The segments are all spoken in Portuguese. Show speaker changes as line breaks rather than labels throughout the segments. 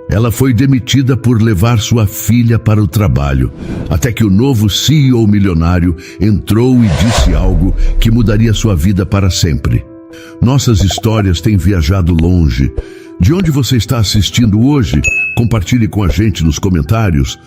Ela foi demitida por levar sua filha para o trabalho, até que o novo CEO milionário entrou e disse algo que mudaria sua vida para sempre. Nossas histórias têm viajado longe. De onde você está assistindo hoje? Compartilhe com a gente nos comentários.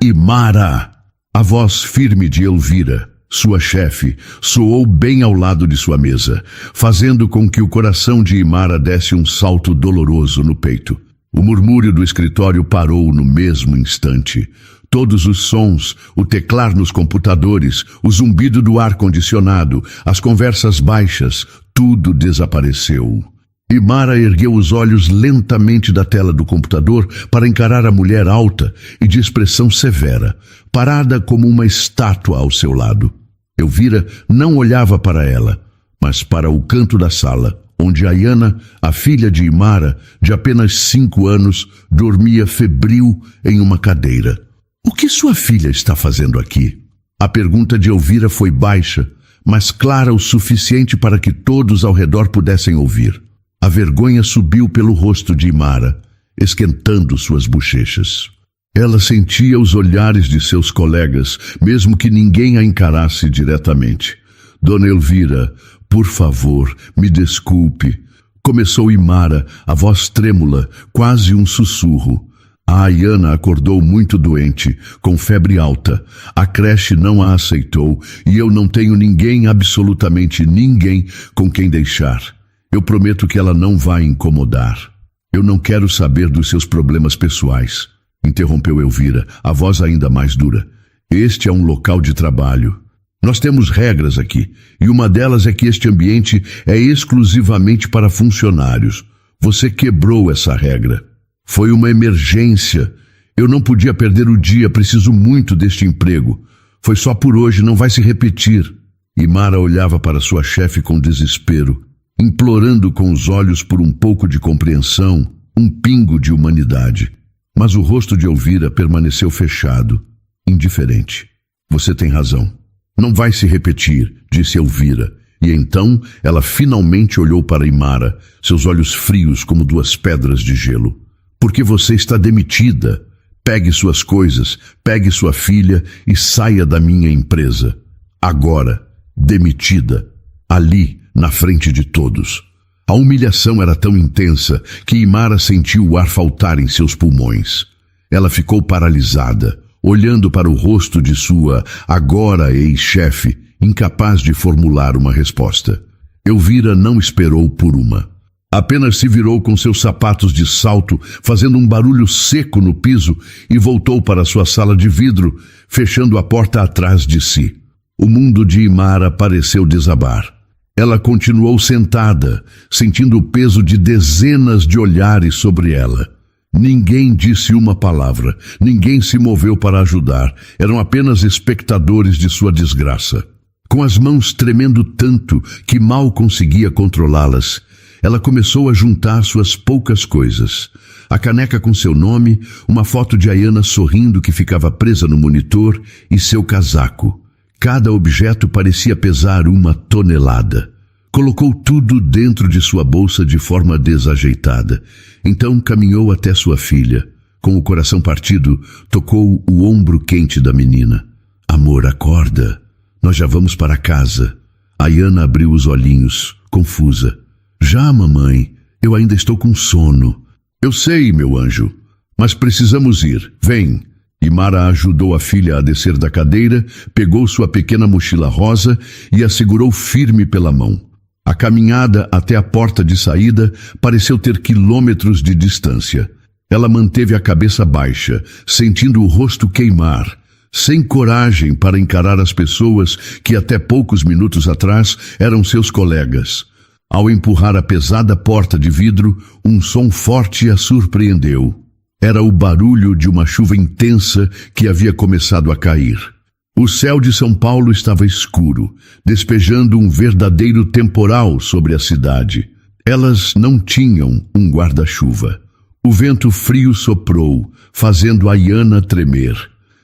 Imara, a voz firme de Elvira, sua chefe, soou bem ao lado de sua mesa, fazendo com que o coração de Imara desse um salto doloroso no peito. O murmúrio do escritório parou no mesmo instante. Todos os sons, o teclar nos computadores, o zumbido do ar-condicionado, as conversas baixas, tudo desapareceu. Imara ergueu os olhos lentamente da tela do computador para encarar a mulher alta e de expressão severa, parada como uma estátua ao seu lado. Elvira não olhava para ela, mas para o canto da sala, onde Ayana, a filha de Imara, de apenas 5 anos, dormia febril em uma cadeira. O que sua filha está fazendo aqui? A pergunta de Elvira foi baixa, mas clara o suficiente para que todos ao redor pudessem ouvir. A vergonha subiu pelo rosto de Imara, esquentando suas bochechas. Ela sentia os olhares de seus colegas, mesmo que ninguém a encarasse diretamente. Dona Elvira, por favor, me desculpe. Começou Imara, a voz trêmula, quase um sussurro. A Ayana acordou muito doente, com febre alta. A creche não a aceitou e eu não tenho ninguém, absolutamente ninguém, com quem deixar. Eu prometo que ela não vai incomodar. Eu não quero saber dos seus problemas pessoais, interrompeu Elvira, a voz ainda mais dura. Este é um local de trabalho. Nós temos regras aqui, e uma delas é que este ambiente é exclusivamente para funcionários. Você quebrou essa regra. Foi uma emergência. Eu não podia perder o dia, preciso muito deste emprego. Foi só por hoje, não vai se repetir. Imara olhava para sua chefe com desespero, implorando com os olhos por um pouco de compreensão, um pingo de humanidade. Mas o rosto de Elvira permaneceu fechado, indiferente. Você tem razão. Não vai se repetir, disse Elvira. E então ela finalmente olhou para Imara, seus olhos frios como 2 pedras de gelo. Porque você está demitida. Pegue suas coisas, pegue sua filha e saia da minha empresa. Agora, demitida. Ali, na frente de todos. A humilhação era tão intensa que Imara sentiu o ar faltar em seus pulmões. Ela ficou paralisada, olhando para o rosto de sua agora ex-chefe, incapaz de formular uma resposta. Elvira não esperou por uma. Apenas se virou com seus sapatos de salto, fazendo um barulho seco no piso, e voltou para sua sala de vidro, fechando a porta atrás de si. O mundo de Imara pareceu desabar. Ela continuou sentada, sentindo o peso de dezenas de olhares sobre ela. Ninguém disse uma palavra, ninguém se moveu para ajudar, eram apenas espectadores de sua desgraça. Com as mãos tremendo tanto que mal conseguia controlá-las, ela começou a juntar suas poucas coisas. A caneca com seu nome, uma foto de Ayana sorrindo que ficava presa no monitor e seu casaco. Cada objeto parecia pesar 1 tonelada. Colocou tudo dentro de sua bolsa de forma desajeitada. Então caminhou até sua filha. Com o coração partido, tocou o ombro quente da menina. Amor, acorda. Nós já vamos para casa. Ayana abriu os olhinhos, confusa. Já, mamãe, eu ainda estou com sono. Eu sei, meu anjo, mas precisamos ir. Vem. Imara ajudou a filha a descer da cadeira, pegou sua pequena mochila rosa e a segurou firme pela mão. A caminhada até a porta de saída pareceu ter quilômetros de distância. Ela manteve a cabeça baixa, sentindo o rosto queimar, sem coragem para encarar as pessoas que até poucos minutos atrás eram seus colegas. Ao empurrar a pesada porta de vidro, um som forte a surpreendeu. Era o barulho de uma chuva intensa que havia começado a cair. O céu de São Paulo estava escuro, despejando um verdadeiro temporal sobre a cidade. Elas não tinham um guarda-chuva. O vento frio soprou, fazendo Ayana tremer.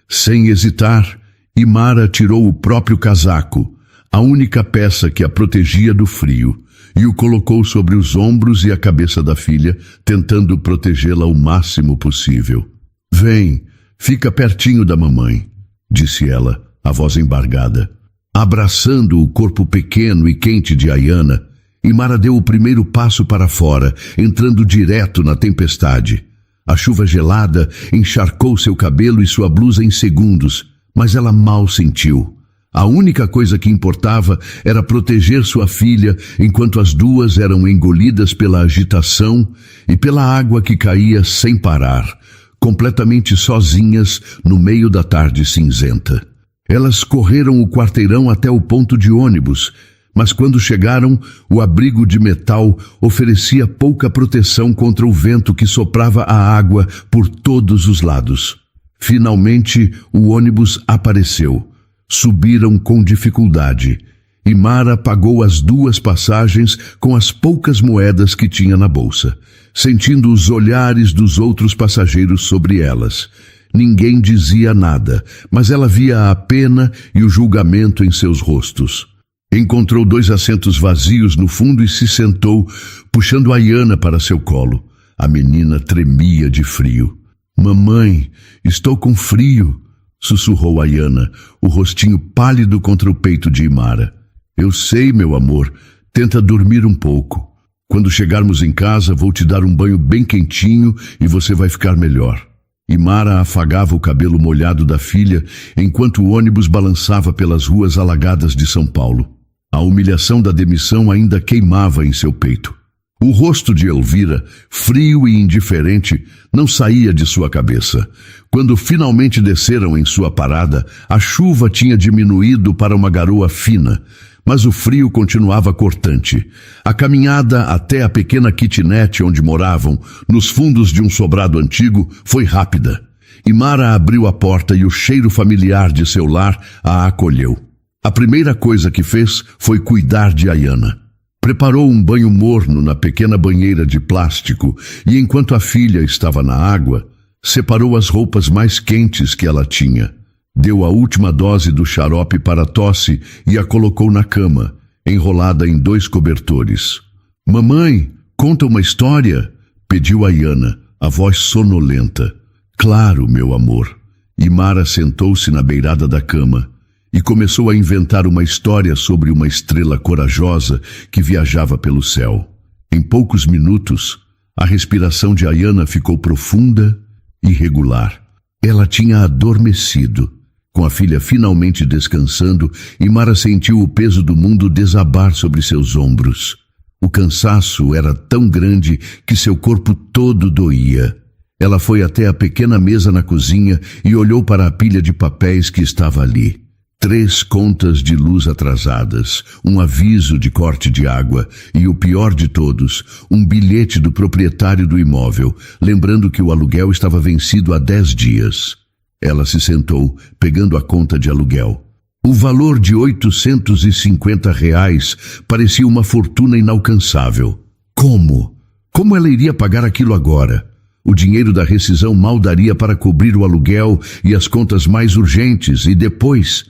Sem hesitar, Imara tirou o próprio casaco, a única peça que a protegia do frio, e o colocou sobre os ombros e a cabeça da filha, tentando protegê-la o máximo possível. Vem, fica pertinho da mamãe, disse ela, a voz embargada. Abraçando o corpo pequeno e quente de Ayana, Imara deu o primeiro passo para fora, entrando direto na tempestade. A chuva gelada encharcou seu cabelo e sua blusa em segundos, mas ela mal sentiu. A única coisa que importava era proteger sua filha enquanto as duas eram engolidas pela agitação e pela água que caía sem parar, completamente sozinhas no meio da tarde cinzenta. Elas correram o quarteirão até o ponto de ônibus, mas quando chegaram, o abrigo de metal oferecia pouca proteção contra o vento que soprava a água por todos os lados. Finalmente, o ônibus apareceu. Subiram com dificuldade. Imara pagou as 2 passagens com as poucas moedas que tinha na bolsa, sentindo os olhares dos outros passageiros sobre elas. Ninguém dizia nada, mas ela via a pena e o julgamento em seus rostos. Encontrou 2 assentos vazios no fundo e se sentou, puxando Ayana para seu colo. A menina tremia de frio. Mamãe, estou com frio, sussurrou Ayana, o rostinho pálido contra o peito de Imara. Eu sei, meu amor, tenta dormir um pouco. Quando chegarmos em casa, vou te dar um banho bem quentinho e você vai ficar melhor. Imara afagava o cabelo molhado da filha enquanto o ônibus balançava pelas ruas alagadas de São Paulo. A humilhação da demissão ainda queimava em seu peito. O rosto de Elvira, frio e indiferente, não saía de sua cabeça. Quando finalmente desceram em sua parada, a chuva tinha diminuído para uma garoa fina, mas o frio continuava cortante. A caminhada até a pequena kitnet onde moravam, nos fundos de um sobrado antigo, foi rápida. Imara abriu a porta e o cheiro familiar de seu lar a acolheu. A primeira coisa que fez foi cuidar de Ayana. Preparou um banho morno na pequena banheira de plástico e, enquanto a filha estava na água, separou as roupas mais quentes que ela tinha. Deu a última dose do xarope para a tosse e a colocou na cama, enrolada em 2 cobertores. Mamãe, conta uma história, pediu Ayana, a voz sonolenta. Claro, meu amor. Imara sentou-se na beirada da cama e começou a inventar uma história sobre uma estrela corajosa que viajava pelo céu. Em poucos minutos, a respiração de Ayana ficou profunda e regular. Ela tinha adormecido. Com a filha finalmente descansando, Imara sentiu o peso do mundo desabar sobre seus ombros. O cansaço era tão grande que seu corpo todo doía. Ela foi até a pequena mesa na cozinha e olhou para a pilha de papéis que estava ali. 3 contas de luz atrasadas, um aviso de corte de água e, o pior de todos, um bilhete do proprietário do imóvel, lembrando que o aluguel estava vencido há 10 dias. Ela se sentou, pegando a conta de aluguel. O valor de R$850 parecia uma fortuna inalcançável. Como? Como ela iria pagar aquilo agora? O dinheiro da rescisão mal daria para cobrir o aluguel e as contas mais urgentes, e depois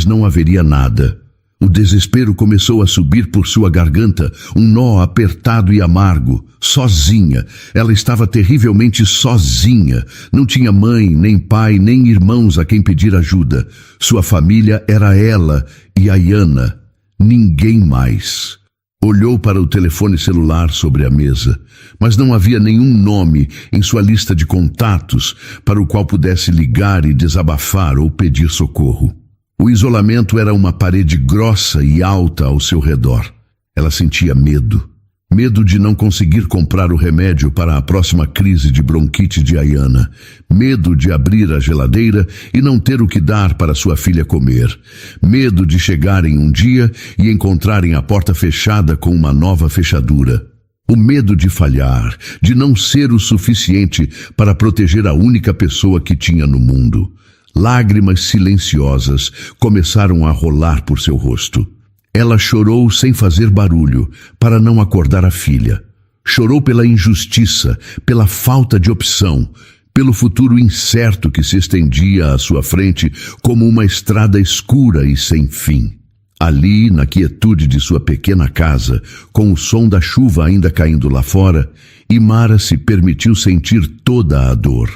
não haveria nada. O desespero começou a subir por sua garganta, um nó apertado e amargo. Sozinha, ela estava terrivelmente sozinha. Não tinha mãe, nem pai, nem irmãos a quem pedir ajuda. Sua família era ela e Ayana. Ninguém mais. Olhou para o telefone celular sobre a mesa, mas não havia nenhum nome em sua lista de contatos para o qual pudesse ligar e desabafar ou pedir socorro. O isolamento era uma parede grossa e alta ao seu redor. Ela sentia medo. Medo de não conseguir comprar o remédio para a próxima crise de bronquite de Ayana. Medo de abrir a geladeira e não ter o que dar para sua filha comer. Medo de chegarem um dia e encontrarem a porta fechada com uma nova fechadura. O medo de falhar, de não ser o suficiente para proteger a única pessoa que tinha no mundo. Lágrimas silenciosas começaram a rolar por seu rosto. Ela chorou sem fazer barulho, para não acordar a filha. Chorou pela injustiça, pela falta de opção, pelo futuro incerto que se estendia à sua frente como uma estrada escura e sem fim. Ali, na quietude de sua pequena casa, com o som da chuva ainda caindo lá fora, Imara se permitiu sentir toda a dor.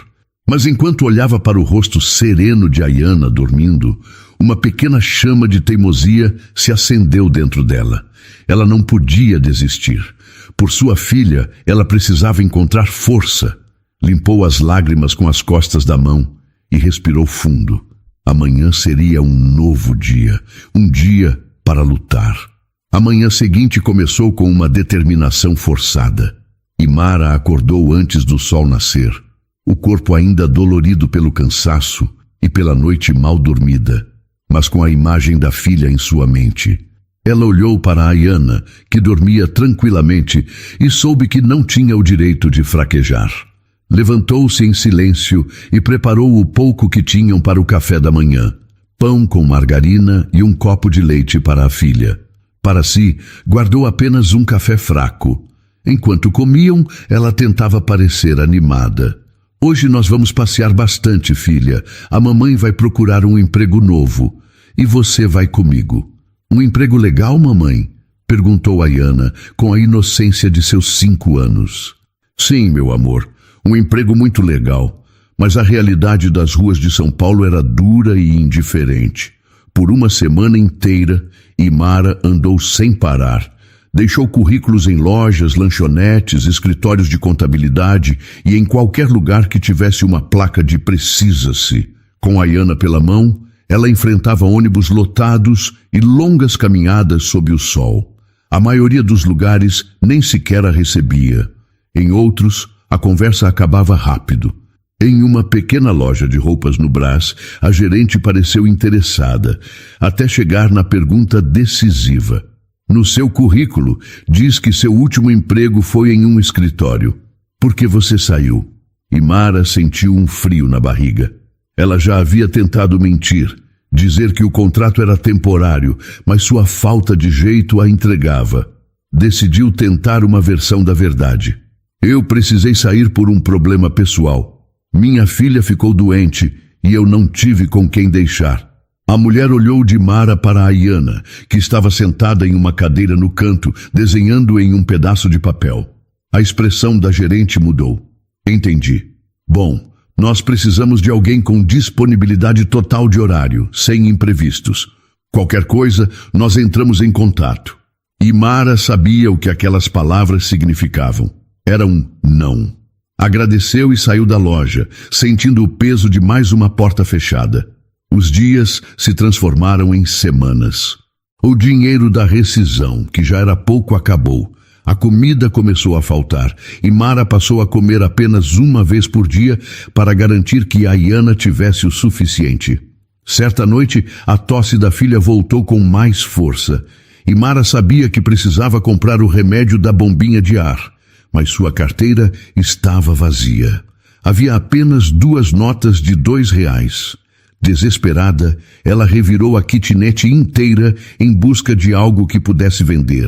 Mas enquanto olhava para o rosto sereno de Ayana dormindo, uma pequena chama de teimosia se acendeu dentro dela. Ela não podia desistir. Por sua filha, ela precisava encontrar força. Limpou as lágrimas com as costas da mão e respirou fundo. Amanhã seria um novo dia, um dia para lutar. A manhã seguinte começou com uma determinação forçada. Imara acordou antes do sol nascer, o corpo ainda dolorido pelo cansaço e pela noite mal dormida, mas com a imagem da filha em sua mente. Ela olhou para Ayana, que dormia tranquilamente, e soube que não tinha o direito de fraquejar. Levantou-se em silêncio e preparou o pouco que tinham para o café da manhã. Pão com margarina e um copo de leite para a filha. Para si, guardou apenas um café fraco. Enquanto comiam, ela tentava parecer animada. Hoje nós vamos passear bastante, filha. A mamãe vai procurar um emprego novo. E você vai comigo. Um emprego legal, mamãe? Perguntou Ayana, com a inocência de seus 5 anos. Sim, meu amor. Um emprego muito legal. Mas a realidade das ruas de São Paulo era dura e indiferente. Por uma semana inteira, Imara andou sem parar. Deixou currículos em lojas, lanchonetes, escritórios de contabilidade e em qualquer lugar que tivesse uma placa de precisa-se. Com Ayana pela mão, ela enfrentava ônibus lotados e longas caminhadas sob o sol. A maioria dos lugares nem sequer a recebia. Em outros, a conversa acabava rápido. Em uma pequena loja de roupas no Brás, a gerente pareceu interessada, até chegar na pergunta decisiva. No seu currículo, diz que seu último emprego foi em um escritório. Por que você saiu? Imara sentiu um frio na barriga. Ela já havia tentado mentir, dizer que o contrato era temporário, mas sua falta de jeito a entregava. Decidiu tentar uma versão da verdade. Eu precisei sair por um problema pessoal. Minha filha ficou doente e eu não tive com quem deixar. A mulher olhou de Mara para Ayana, que estava sentada em uma cadeira no canto, desenhando em um pedaço de papel. A expressão da gerente mudou. Entendi. Bom, nós precisamos de alguém com disponibilidade total de horário, sem imprevistos. Qualquer coisa, nós entramos em contato. E Mara sabia o que aquelas palavras significavam. Era um não. Agradeceu e saiu da loja, sentindo o peso de mais uma porta fechada. Os dias se transformaram em semanas. O dinheiro da rescisão, que já era pouco, acabou. A comida começou a faltar e Mara passou a comer apenas uma vez por dia para garantir que Ayana tivesse o suficiente. Certa noite, a tosse da filha voltou com mais força e Mara sabia que precisava comprar o remédio da bombinha de ar. Mas sua carteira estava vazia. Havia apenas 2 notas de R$2. Desesperada, ela revirou a kitnet inteira em busca de algo que pudesse vender.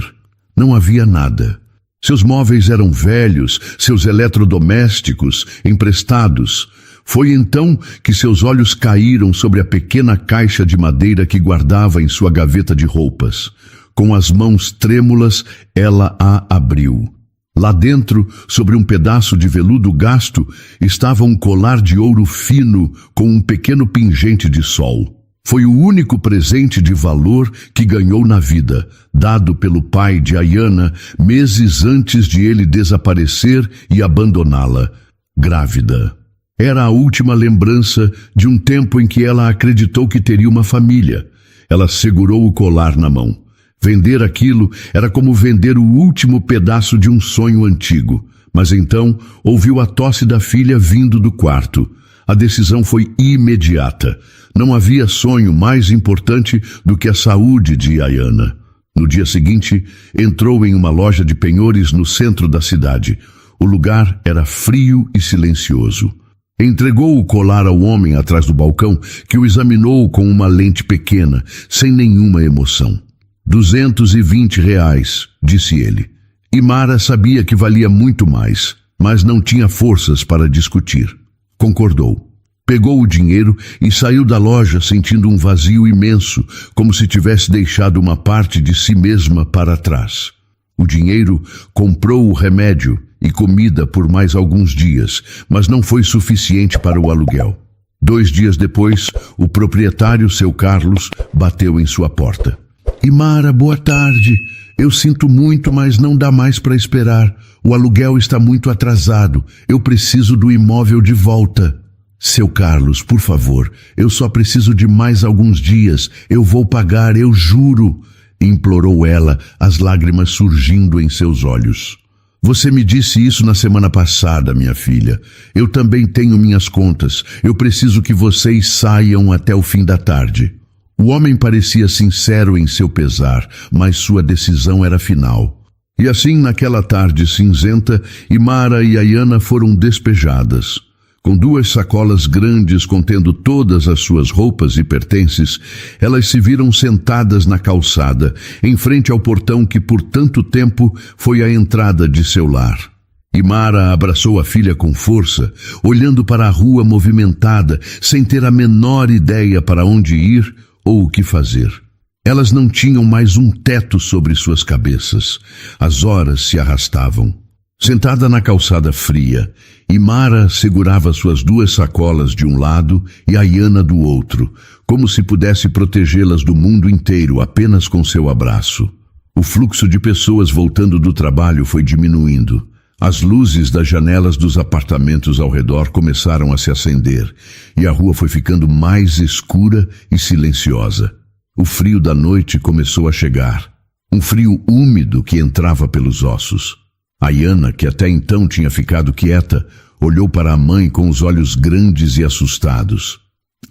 Não havia nada. Seus móveis eram velhos, seus eletrodomésticos emprestados. Foi então que seus olhos caíram sobre a pequena caixa de madeira que guardava em sua gaveta de roupas. Com as mãos trêmulas, ela a abriu. Lá dentro, sobre um pedaço de veludo gasto, estava um colar de ouro fino com um pequeno pingente de sol. Foi o único presente de valor que ganhou na vida, dado pelo pai de Ayana meses antes de ele desaparecer e abandoná-la, grávida. Era a última lembrança de um tempo em que ela acreditou que teria uma família. Ela segurou o colar na mão. Vender aquilo era como vender o último pedaço de um sonho antigo. Mas então ouviu a tosse da filha vindo do quarto. A decisão foi imediata. Não havia sonho mais importante do que a saúde de Ayana. No dia seguinte, entrou em uma loja de penhores no centro da cidade. O lugar era frio e silencioso. Entregou o colar ao homem atrás do balcão, que o examinou com uma lente pequena, sem nenhuma emoção. R$220, disse ele. E Mara sabia que valia muito mais, mas não tinha forças para discutir. Concordou. Pegou o dinheiro e saiu da loja sentindo um vazio imenso, como se tivesse deixado uma parte de si mesma para trás. O dinheiro comprou o remédio e comida por mais alguns dias, mas não foi suficiente para o aluguel. 2 dias depois, o proprietário, seu Carlos, bateu em sua porta. Imara, boa tarde. Eu sinto muito, mas não dá mais para esperar. O aluguel está muito atrasado. Eu preciso do imóvel de volta. Seu Carlos, por favor, eu só preciso de mais alguns dias. Eu vou pagar, eu juro, implorou ela, as lágrimas surgindo em seus olhos. Você me disse isso na semana passada, minha filha. Eu também tenho minhas contas. Eu preciso que vocês saiam até o fim da tarde. O homem parecia sincero em seu pesar, mas sua decisão era final. E assim, naquela tarde cinzenta, Imara e Ayana foram despejadas. Com 2 sacolas grandes contendo todas as suas roupas e pertences, elas se viram sentadas na calçada, em frente ao portão que por tanto tempo foi a entrada de seu lar. Imara abraçou a filha com força, olhando para a rua movimentada, sem ter a menor ideia para onde ir ou o que fazer. Elas não tinham mais um teto sobre suas cabeças. As horas se arrastavam. Sentada na calçada fria, Imara segurava suas 2 sacolas de um lado e Ayana do outro, como se pudesse protegê-las do mundo inteiro apenas com seu abraço. O fluxo de pessoas voltando do trabalho foi diminuindo. As luzes das janelas dos apartamentos ao redor começaram a se acender e a rua foi ficando mais escura e silenciosa. O frio da noite começou a chegar, um frio úmido que entrava pelos ossos. Ayana, que até então tinha ficado quieta, olhou para a mãe com os olhos grandes e assustados.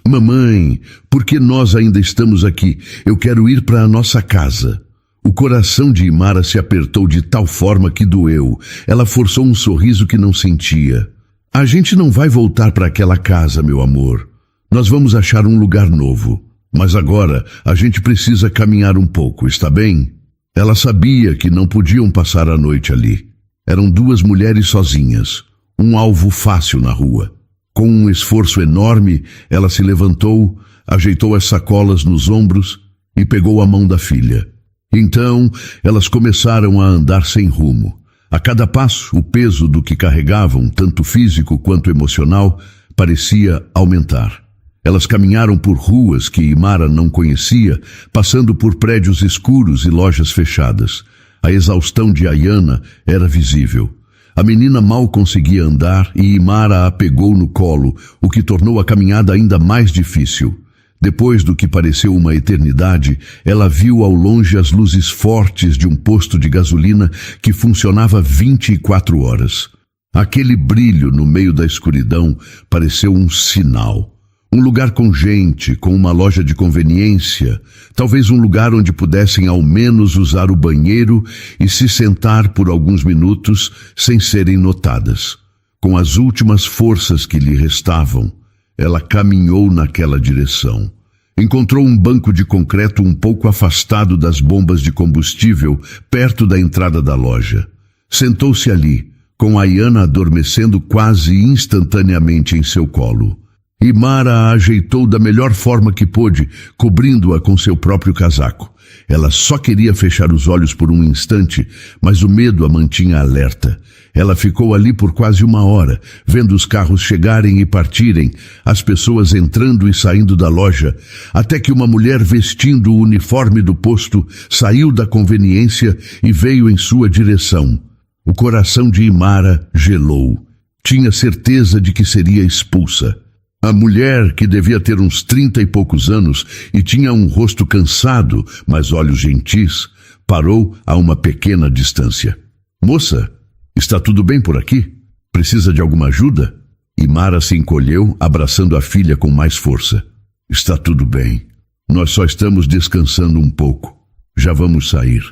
Mamãe, por que nós ainda estamos aqui? Eu quero ir para a nossa casa. O coração de Imara se apertou de tal forma que doeu. Ela forçou um sorriso que não sentia. A gente não vai voltar para aquela casa, meu amor. Nós vamos achar um lugar novo. Mas agora a gente precisa caminhar um pouco, está bem? Ela sabia que não podiam passar a noite ali. Eram 2 mulheres sozinhas, um alvo fácil na rua. Com um esforço enorme, ela se levantou, ajeitou as sacolas nos ombros e pegou a mão da filha. Então, elas começaram a andar sem rumo. A cada passo, o peso do que carregavam, tanto físico quanto emocional, parecia aumentar. Elas caminharam por ruas que Imara não conhecia, passando por prédios escuros e lojas fechadas. A exaustão de Ayana era visível. A menina mal conseguia andar e Imara a pegou no colo, o que tornou a caminhada ainda mais difícil. Depois do que pareceu uma eternidade, ela viu ao longe as luzes fortes de um posto de gasolina que funcionava 24 horas. Aquele brilho no meio da escuridão pareceu um sinal. Um lugar com gente, com uma loja de conveniência, talvez um lugar onde pudessem ao menos usar o banheiro e se sentar por alguns minutos sem serem notadas. Com as últimas forças que lhe restavam, ela caminhou naquela direção. Encontrou um banco de concreto um pouco afastado das bombas de combustível, perto da entrada da loja. Sentou-se ali, com Ayana adormecendo quase instantaneamente em seu colo. Imara a ajeitou da melhor forma que pôde, cobrindo-a com seu próprio casaco. Ela só queria fechar os olhos por um instante, mas o medo a mantinha alerta. Ela ficou ali por quase 1 hora, vendo os carros chegarem e partirem, as pessoas entrando e saindo da loja, até que uma mulher vestindo o uniforme do posto saiu da conveniência e veio em sua direção. O coração de Imara gelou. Tinha certeza de que seria expulsa. A mulher, que devia ter uns 30 e poucos anos e tinha um rosto cansado, mas olhos gentis, parou a uma pequena distância. Moça, está tudo bem por aqui? Precisa de alguma ajuda? Imara se encolheu, abraçando a filha com mais força. Está tudo bem. Nós só estamos descansando um pouco. Já vamos sair.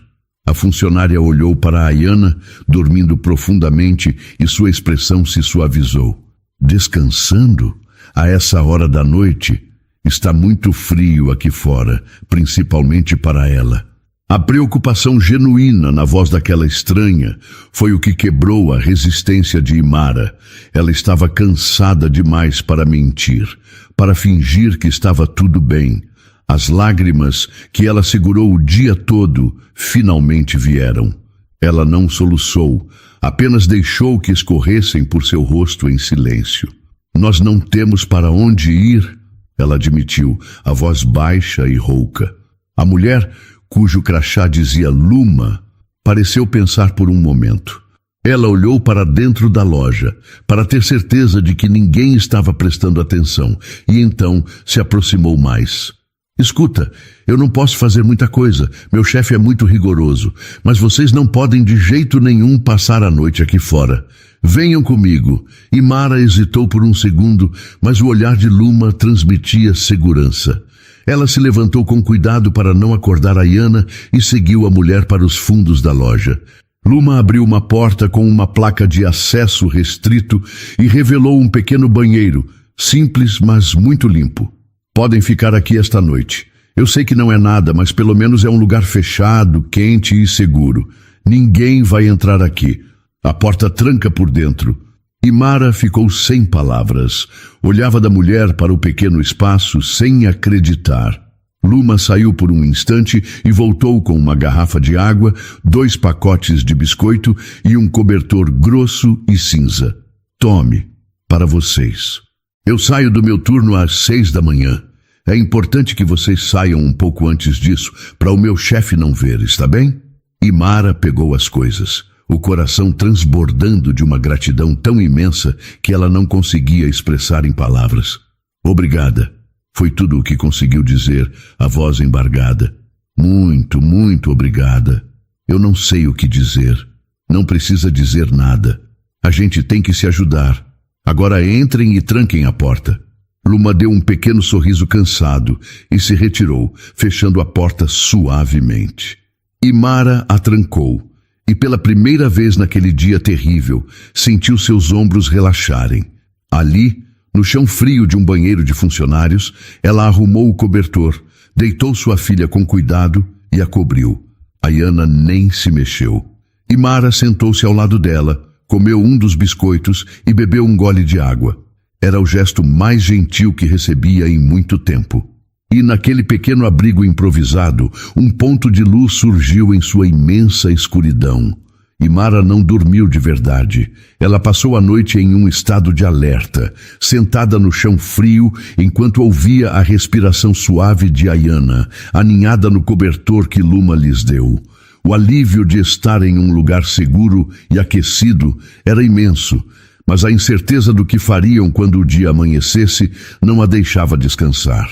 A funcionária olhou para Ayana, dormindo profundamente, e sua expressão se suavizou. Descansando? A essa hora da noite, está muito frio aqui fora, principalmente para ela. A preocupação genuína na voz daquela estranha foi o que quebrou a resistência de Imara. Ela estava cansada demais para mentir. para fingir que estava tudo bem. As lágrimas que ela segurou o dia todo finalmente vieram. Ela não soluçou, apenas deixou que escorressem por seu rosto em silêncio. Nós não temos para onde ir, ela admitiu, a voz baixa e rouca. A mulher, cujo crachá dizia Luma, pareceu pensar por um momento. Ela olhou para dentro da loja, para ter certeza de que ninguém estava prestando atenção, e então se aproximou mais. Escuta, eu não posso fazer muita coisa, meu chefe é muito rigoroso, mas vocês não podem de jeito nenhum passar a noite aqui fora. Venham comigo. E Mara hesitou por um segundo, mas o olhar de Luma transmitia segurança. Ela se levantou com cuidado para não acordar Ayana e seguiu a mulher para os fundos da loja. Luma abriu uma porta com uma placa de acesso restrito e revelou um pequeno banheiro, simples, mas muito limpo. Podem ficar aqui esta noite. Eu sei que não é nada, mas pelo menos é um lugar fechado, quente e seguro. Ninguém vai entrar aqui. A porta tranca por dentro. E Mara ficou sem palavras. Olhava da mulher para o pequeno espaço sem acreditar. Luma saiu por um instante e voltou com uma garrafa de água, 2 pacotes de biscoito e um cobertor grosso e cinza. Tome, para vocês. Eu saio do meu turno às 6 da manhã. É importante que vocês saiam um pouco antes disso, para o meu chefe não ver, está bem? E Mara pegou as coisas, o coração transbordando de uma gratidão tão imensa que ela não conseguia expressar em palavras. Obrigada. Foi tudo o que conseguiu dizer, a voz embargada. Muito, muito obrigada. Eu não sei o que dizer. Não precisa dizer nada. A gente tem que se ajudar. Agora entrem e tranquem a porta. Luma deu um pequeno sorriso cansado e se retirou, fechando a porta suavemente. E Mara a trancou, e pela primeira vez naquele dia terrível, sentiu seus ombros relaxarem. Ali, no chão frio de um banheiro de funcionários, ela arrumou o cobertor, deitou sua filha com cuidado e a cobriu. Ayana nem se mexeu. E Mara sentou-se ao lado dela, comeu um dos biscoitos e bebeu um gole de água. Era o gesto mais gentil que recebia em muito tempo. E naquele pequeno abrigo improvisado, um ponto de luz surgiu em sua imensa escuridão. E Mara não dormiu de verdade. Ela passou a noite em um estado de alerta, sentada no chão frio, enquanto ouvia a respiração suave de Ayana, aninhada no cobertor que Luma lhes deu. O alívio de estar em um lugar seguro e aquecido era imenso, mas a incerteza do que fariam quando o dia amanhecesse não a deixava descansar.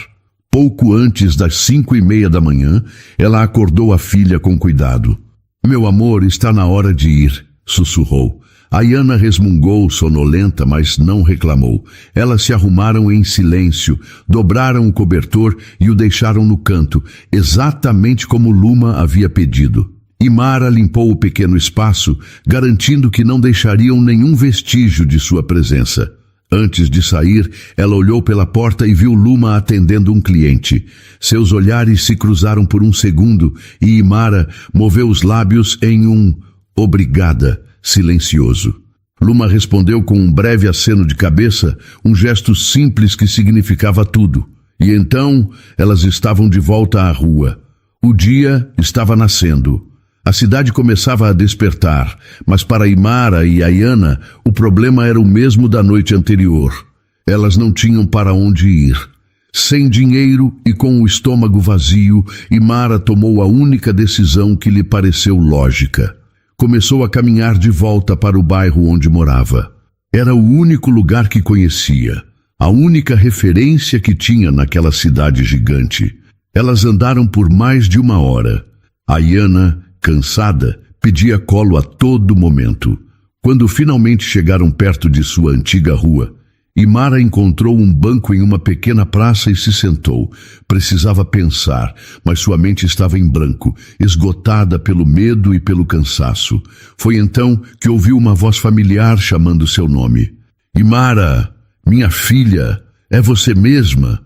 Pouco antes das 5:30 da manhã, ela acordou a filha com cuidado. Meu amor, está na hora de ir, sussurrou. Ayana resmungou, sonolenta, mas não reclamou. Elas se arrumaram em silêncio, dobraram o cobertor e o deixaram no canto, exatamente como Luma havia pedido. E Mara limpou o pequeno espaço, garantindo que não deixariam nenhum vestígio de sua presença. Antes de sair, ela olhou pela porta e viu Luma atendendo um cliente. Seus olhares se cruzaram por um segundo e Mara moveu os lábios em um "obrigada" silencioso. Luma respondeu com um breve aceno de cabeça, um gesto simples que significava tudo. E então elas estavam de volta à rua. O dia estava nascendo. A cidade começava a despertar, mas para Mara e Ayana, o problema era o mesmo da noite anterior. Elas não tinham para onde ir. Sem dinheiro e com o estômago vazio, Mara tomou a única decisão que lhe pareceu lógica. Começou a caminhar de volta para o bairro onde morava. Era o único lugar que conhecia, a única referência que tinha naquela cidade gigante. Elas andaram por mais de 1 hora. Ayana, cansada, pedia colo a todo momento. Quando finalmente chegaram perto de sua antiga rua, Mara encontrou um banco em uma pequena praça e se sentou. Precisava pensar, mas sua mente estava em branco, esgotada pelo medo e pelo cansaço. Foi então que ouviu uma voz familiar chamando seu nome. Mara, minha filha, é você mesma?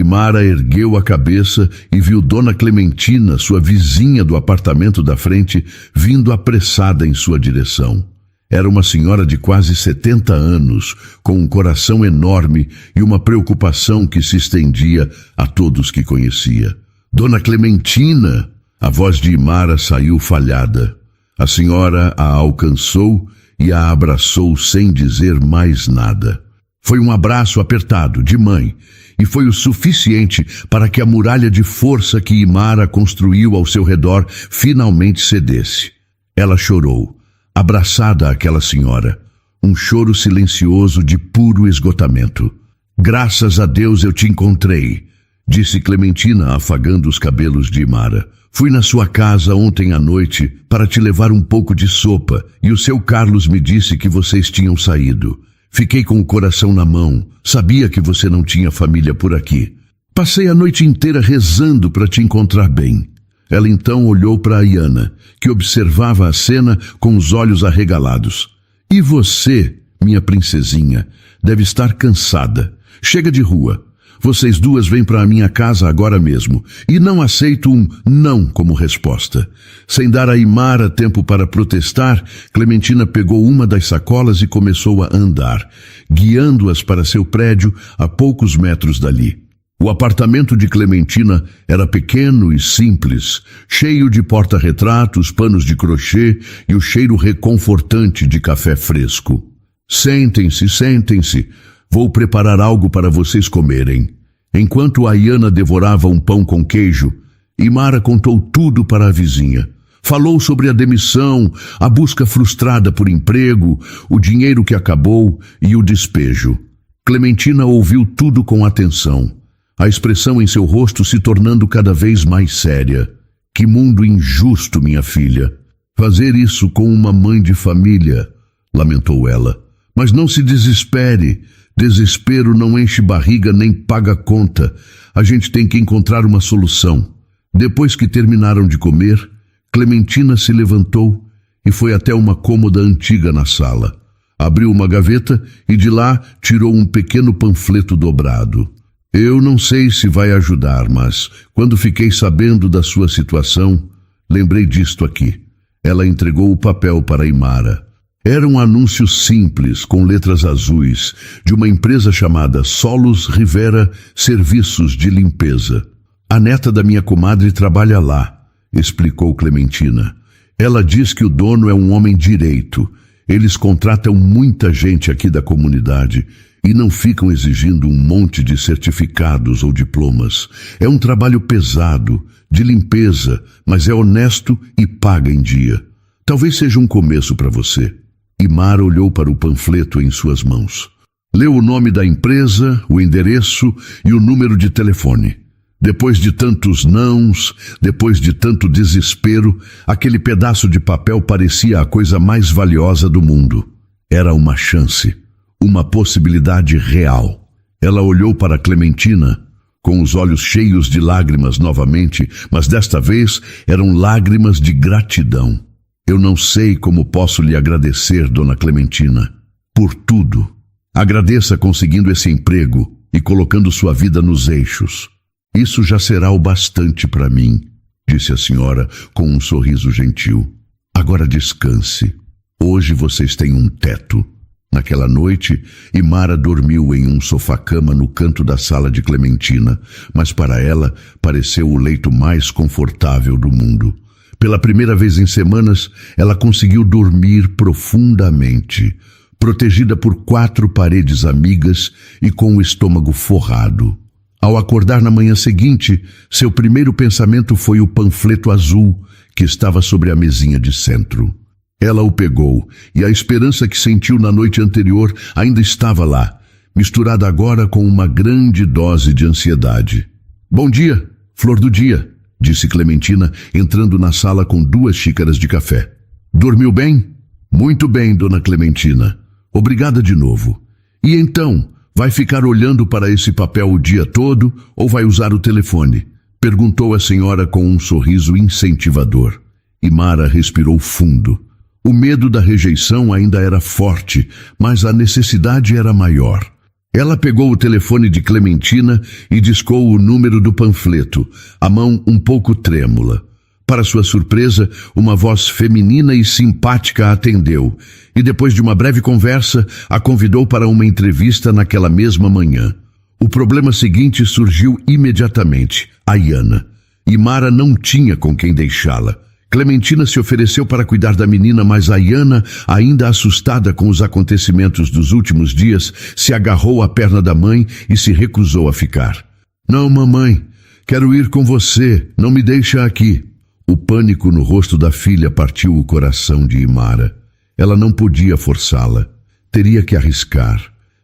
Mara ergueu a cabeça e viu Dona Clementina, sua vizinha do apartamento da frente, vindo apressada em sua direção. Era uma senhora de quase 70 anos, com um coração enorme e uma preocupação que se estendia a todos que conhecia. Dona Clementina! A voz de Imara saiu falhada. A senhora a alcançou e a abraçou sem dizer mais nada. Foi um abraço apertado, de mãe, e foi o suficiente para que a muralha de força que Imara construiu ao seu redor finalmente cedesse. Ela chorou, abraçada àquela senhora, um choro silencioso de puro esgotamento. Graças a Deus eu te encontrei, disse Clementina, afagando os cabelos de Imara. Fui na sua casa ontem à noite para te levar um pouco de sopa e o seu Carlos me disse que vocês tinham saído. Fiquei com o coração na mão, sabia que você não tinha família por aqui. Passei a noite inteira rezando para te encontrar bem. Ela então olhou para a Iana, que observava a cena com os olhos arregalados. E você, minha princesinha, deve estar cansada. Chega de rua. Vocês duas vêm para a minha casa agora mesmo, e não aceito um não como resposta. Sem dar a Imara tempo para protestar, Clementina pegou uma das sacolas e começou a andar, guiando-as para seu prédio a poucos metros dali. O apartamento de Clementina era pequeno e simples, cheio de porta-retratos, panos de crochê e o cheiro reconfortante de café fresco. Sentem-se, sentem-se. Vou preparar algo para vocês comerem. Enquanto a Iana devorava um pão com queijo, Imara contou tudo para a vizinha. Falou sobre a demissão, a busca frustrada por emprego, o dinheiro que acabou e o despejo. Clementina ouviu tudo com atenção, a expressão em seu rosto se tornando cada vez mais séria. Que mundo injusto, minha filha. Fazer isso com uma mãe de família, lamentou ela. Mas não se desespere. Desespero não enche barriga nem paga conta. A gente tem que encontrar uma solução. Depois que terminaram de comer, Clementina se levantou e foi até uma cômoda antiga na sala. Abriu uma gaveta e de lá tirou um pequeno panfleto dobrado. Eu não sei se vai ajudar, mas quando fiquei sabendo da sua situação, lembrei disto aqui. Ela entregou o papel para Imara. Era um anúncio simples, com letras azuis, de uma empresa chamada Solos Rivera Serviços de Limpeza. A neta da minha comadre trabalha lá, explicou Clementina. Ela diz que o dono é um homem direito. Eles contratam muita gente aqui da comunidade e não ficam exigindo um monte de certificados ou diplomas. É um trabalho pesado, de limpeza, mas é honesto e paga em dia. Talvez seja um começo para você. Imara olhou para o panfleto em suas mãos. Leu o nome da empresa, o endereço e o número de telefone. Depois de tantos nãos, depois de tanto desespero, aquele pedaço de papel parecia a coisa mais valiosa do mundo. Era uma chance, uma possibilidade real. Ela olhou para Clementina, com os olhos cheios de lágrimas novamente, mas desta vez eram lágrimas de gratidão. Eu não sei como posso lhe agradecer, Dona Clementina, por tudo. Agradeça conseguindo esse emprego e colocando sua vida nos eixos. Isso já será o bastante para mim, disse a senhora com um sorriso gentil. Agora descanse. Hoje vocês têm um teto. Naquela noite, Imara dormiu em um sofá-cama no canto da sala de Clementina, mas para ela pareceu o leito mais confortável do mundo. Pela primeira vez em semanas, ela conseguiu dormir profundamente, protegida por 4 paredes amigas e com o estômago forrado. Ao acordar na manhã seguinte, seu primeiro pensamento foi o panfleto azul que estava sobre a mesinha de centro. Ela o pegou e a esperança que sentiu na noite anterior ainda estava lá, misturada agora com uma grande dose de ansiedade. Bom dia, flor do dia, disse Clementina, entrando na sala com 2 xícaras de café. Dormiu bem? Muito bem, Dona Clementina. Obrigada de novo. E então, vai ficar olhando para esse papel o dia todo ou vai usar o telefone? Perguntou a senhora com um sorriso incentivador. Imara respirou fundo. O medo da rejeição ainda era forte, mas a necessidade era maior. Ela pegou o telefone de Clementina e discou o número do panfleto, a mão um pouco trêmula. Para sua surpresa, uma voz feminina e simpática a atendeu, e depois de uma breve conversa, a convidou para uma entrevista naquela mesma manhã. O problema seguinte surgiu imediatamente: Ayana. Imara não tinha com quem deixá-la. Clementina se ofereceu para cuidar da menina, mas Ayana, ainda assustada com os acontecimentos dos últimos dias, se agarrou à perna da mãe e se recusou a ficar. Não, mamãe, quero ir com você, não me deixa aqui. O pânico no rosto da filha partiu o coração de Imara. Ela não podia forçá-la. Teria que arriscar.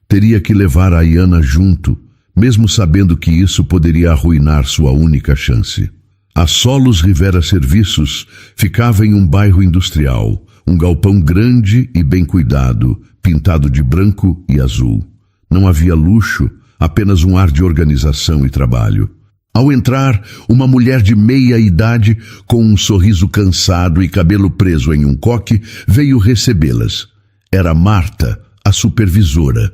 Teria que levar a Ayana junto, mesmo sabendo que isso poderia arruinar sua única chance. A Solos Rivera Serviços ficava em um bairro industrial, um galpão grande e bem cuidado, pintado de branco e azul. Não havia luxo, apenas um ar de organização e trabalho. Ao entrar, uma mulher de meia idade, com um sorriso cansado e cabelo preso em um coque, veio recebê-las. Era Marta, a supervisora.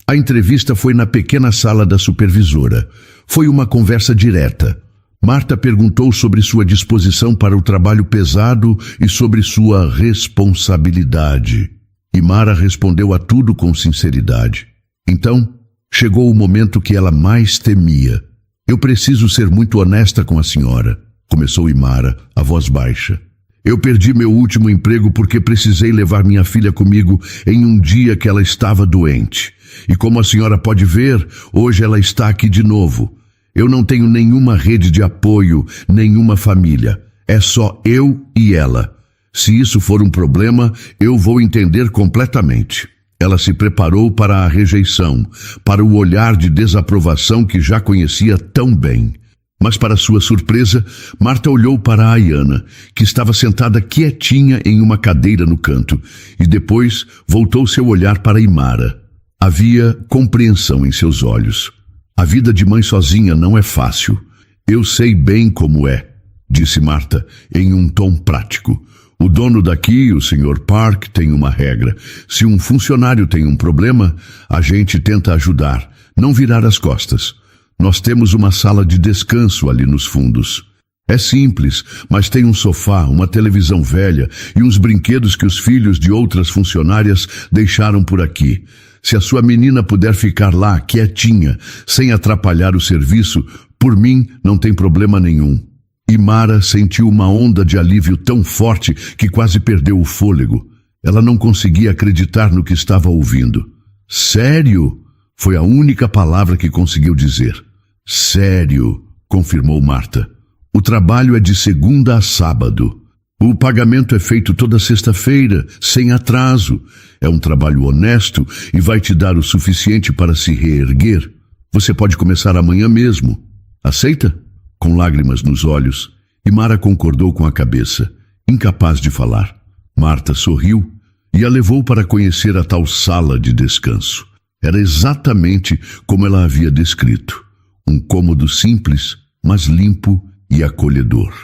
A entrevista foi na pequena sala da supervisora. Foi uma conversa direta. Marta perguntou sobre sua disposição para o trabalho pesado e sobre sua responsabilidade. Imara respondeu a tudo com sinceridade. Então, chegou o momento que ela mais temia. Eu preciso ser muito honesta com a senhora, começou Imara, a voz baixa. Eu perdi meu último emprego porque precisei levar minha filha comigo em um dia que ela estava doente. E como a senhora pode ver, hoje ela está aqui de novo. Eu não tenho nenhuma rede de apoio, nenhuma família. É só eu e ela. Se isso for um problema, eu vou entender completamente. Ela se preparou para a rejeição, para o olhar de desaprovação que já conhecia tão bem. Mas, para sua surpresa, Marta olhou para a Ayana, que estava sentada quietinha em uma cadeira no canto, e depois voltou seu olhar para Imara. Havia compreensão em seus olhos. A vida de mãe sozinha não é fácil. Eu sei bem como é, disse Marta, em um tom prático. O dono daqui, o Sr. Park, tem uma regra. Se um funcionário tem um problema, a gente tenta ajudar, não virar as costas. Nós temos uma sala de descanso ali nos fundos. É simples, mas tem um sofá, uma televisão velha e uns brinquedos que os filhos de outras funcionárias deixaram por aqui. Se a sua menina puder ficar lá, quietinha, sem atrapalhar o serviço, por mim não tem problema nenhum. Imara sentiu uma onda de alívio tão forte que quase perdeu o fôlego. Ela não conseguia acreditar no que estava ouvindo. Sério? Foi a única palavra que conseguiu dizer. Sério, confirmou Marta. O trabalho é de segunda a sábado. O pagamento é feito toda sexta-feira, sem atraso. É um trabalho honesto e vai te dar o suficiente para se reerguer. Você pode começar amanhã mesmo. Aceita? Com lágrimas nos olhos, Imara concordou com a cabeça, incapaz de falar. Marta sorriu e a levou para conhecer a tal sala de descanso. Era exatamente como ela havia descrito. Um cômodo simples, mas limpo e acolhedor.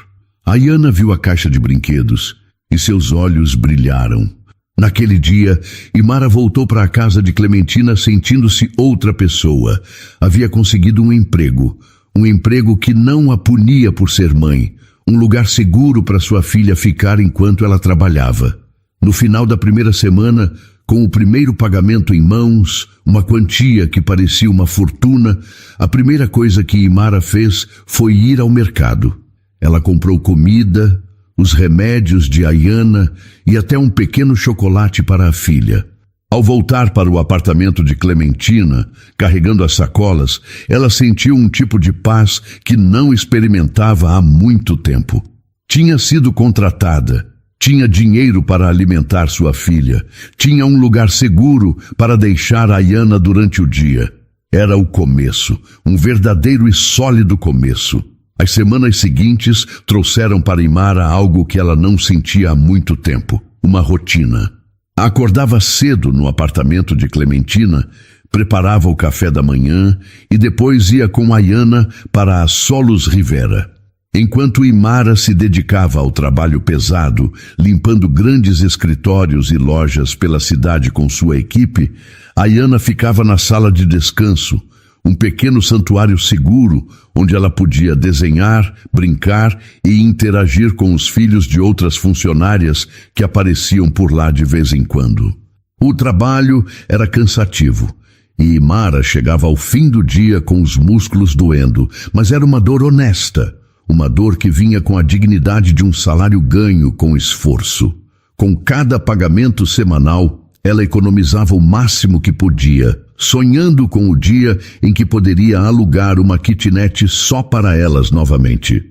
Ayana viu a caixa de brinquedos e seus olhos brilharam. Naquele dia, Imara voltou para a casa de Clementina sentindo-se outra pessoa. Havia conseguido um emprego que não a punia por ser mãe, um lugar seguro para sua filha ficar enquanto ela trabalhava. No final da primeira semana, com o primeiro pagamento em mãos, uma quantia que parecia uma fortuna, a primeira coisa que Imara fez foi ir ao mercado. Ela comprou comida, os remédios de Ayana e até um pequeno chocolate para a filha. Ao voltar para o apartamento de Clementina, carregando as sacolas, ela sentiu um tipo de paz que não experimentava há muito tempo. Tinha sido contratada, tinha dinheiro para alimentar sua filha, tinha um lugar seguro para deixar Ayana durante o dia. Era o começo, um verdadeiro e sólido começo. As semanas seguintes trouxeram para Imara algo que ela não sentia há muito tempo, uma rotina. Acordava cedo no apartamento de Clementina, preparava o café da manhã e depois ia com Ayana para a Solos Rivera. Enquanto Imara se dedicava ao trabalho pesado, limpando grandes escritórios e lojas pela cidade com sua equipe, Ayana ficava na sala de descanso, um pequeno santuário seguro onde ela podia desenhar, brincar e interagir com os filhos de outras funcionárias que apareciam por lá de vez em quando. O trabalho era cansativo e Imara chegava ao fim do dia com os músculos doendo, mas era uma dor honesta, uma dor que vinha com a dignidade de um salário ganho com esforço. Com cada pagamento semanal, ela economizava o máximo que podia, sonhando com o dia em que poderia alugar uma kitnet só para elas novamente.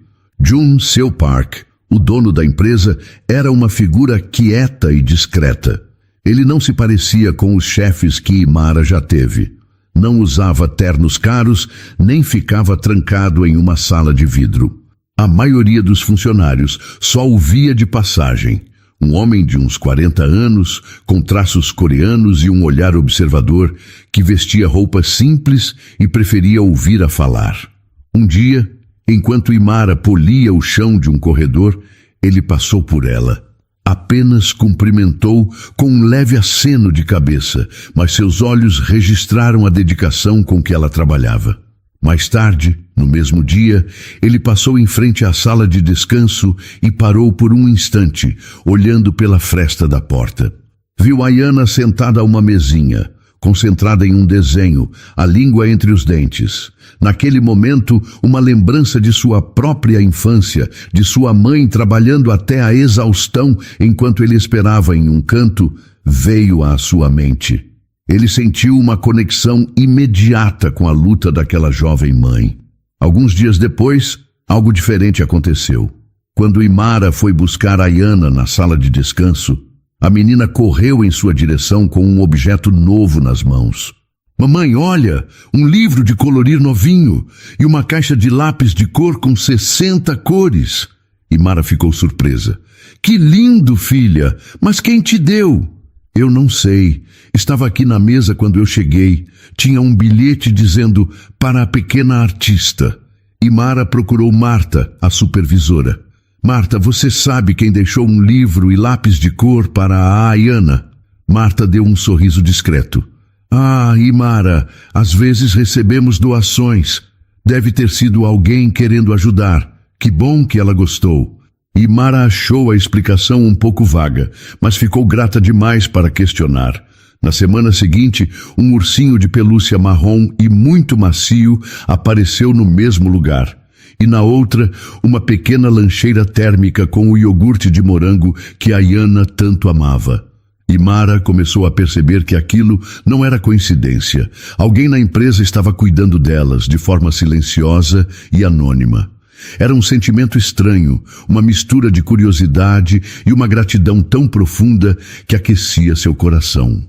Jun Seo Park, o dono da empresa, era uma figura quieta e discreta. Ele não se parecia com os chefes que Imara já teve. Não usava ternos caros, nem ficava trancado em uma sala de vidro. A maioria dos funcionários só o via de passagem. Um homem de uns 40 anos, com traços coreanos e um olhar observador, que vestia roupas simples e preferia ouvir a falar. Um dia, enquanto Imara polia o chão de um corredor, ele passou por ela. Apenas cumprimentou com um leve aceno de cabeça, mas seus olhos registraram a dedicação com que ela trabalhava. Mais tarde, no mesmo dia, ele passou em frente à sala de descanso e parou por um instante, olhando pela fresta da porta. Viu Ayana sentada a uma mesinha, concentrada em um desenho, a língua entre os dentes. Naquele momento, uma lembrança de sua própria infância, de sua mãe trabalhando até a exaustão enquanto ele esperava em um canto, veio à sua mente. Ele sentiu uma conexão imediata com a luta daquela jovem mãe. Alguns dias depois, algo diferente aconteceu. Quando Imara foi buscar Ayana na sala de descanso, a menina correu em sua direção com um objeto novo nas mãos. Mamãe, olha, um livro de colorir novinho e uma caixa de lápis de cor com 60 cores. Imara ficou surpresa. Que lindo, filha! Mas quem te deu? Eu não sei. Estava aqui na mesa quando eu cheguei. Tinha um bilhete dizendo para a pequena artista. Imara procurou Marta, a supervisora. Marta, você sabe quem deixou um livro e lápis de cor para a Ayana? Marta deu um sorriso discreto. Ah, Imara, às vezes recebemos doações. Deve ter sido alguém querendo ajudar. Que bom que ela gostou. Imara achou a explicação um pouco vaga, mas ficou grata demais para questionar. Na semana seguinte, um ursinho de pelúcia marrom e muito macio apareceu no mesmo lugar. E na outra, uma pequena lancheira térmica com o iogurte de morango que Ayana tanto amava. Imara começou a perceber que aquilo não era coincidência. Alguém na empresa estava cuidando delas de forma silenciosa e anônima. Era um sentimento estranho, uma mistura de curiosidade e uma gratidão tão profunda que aquecia seu coração.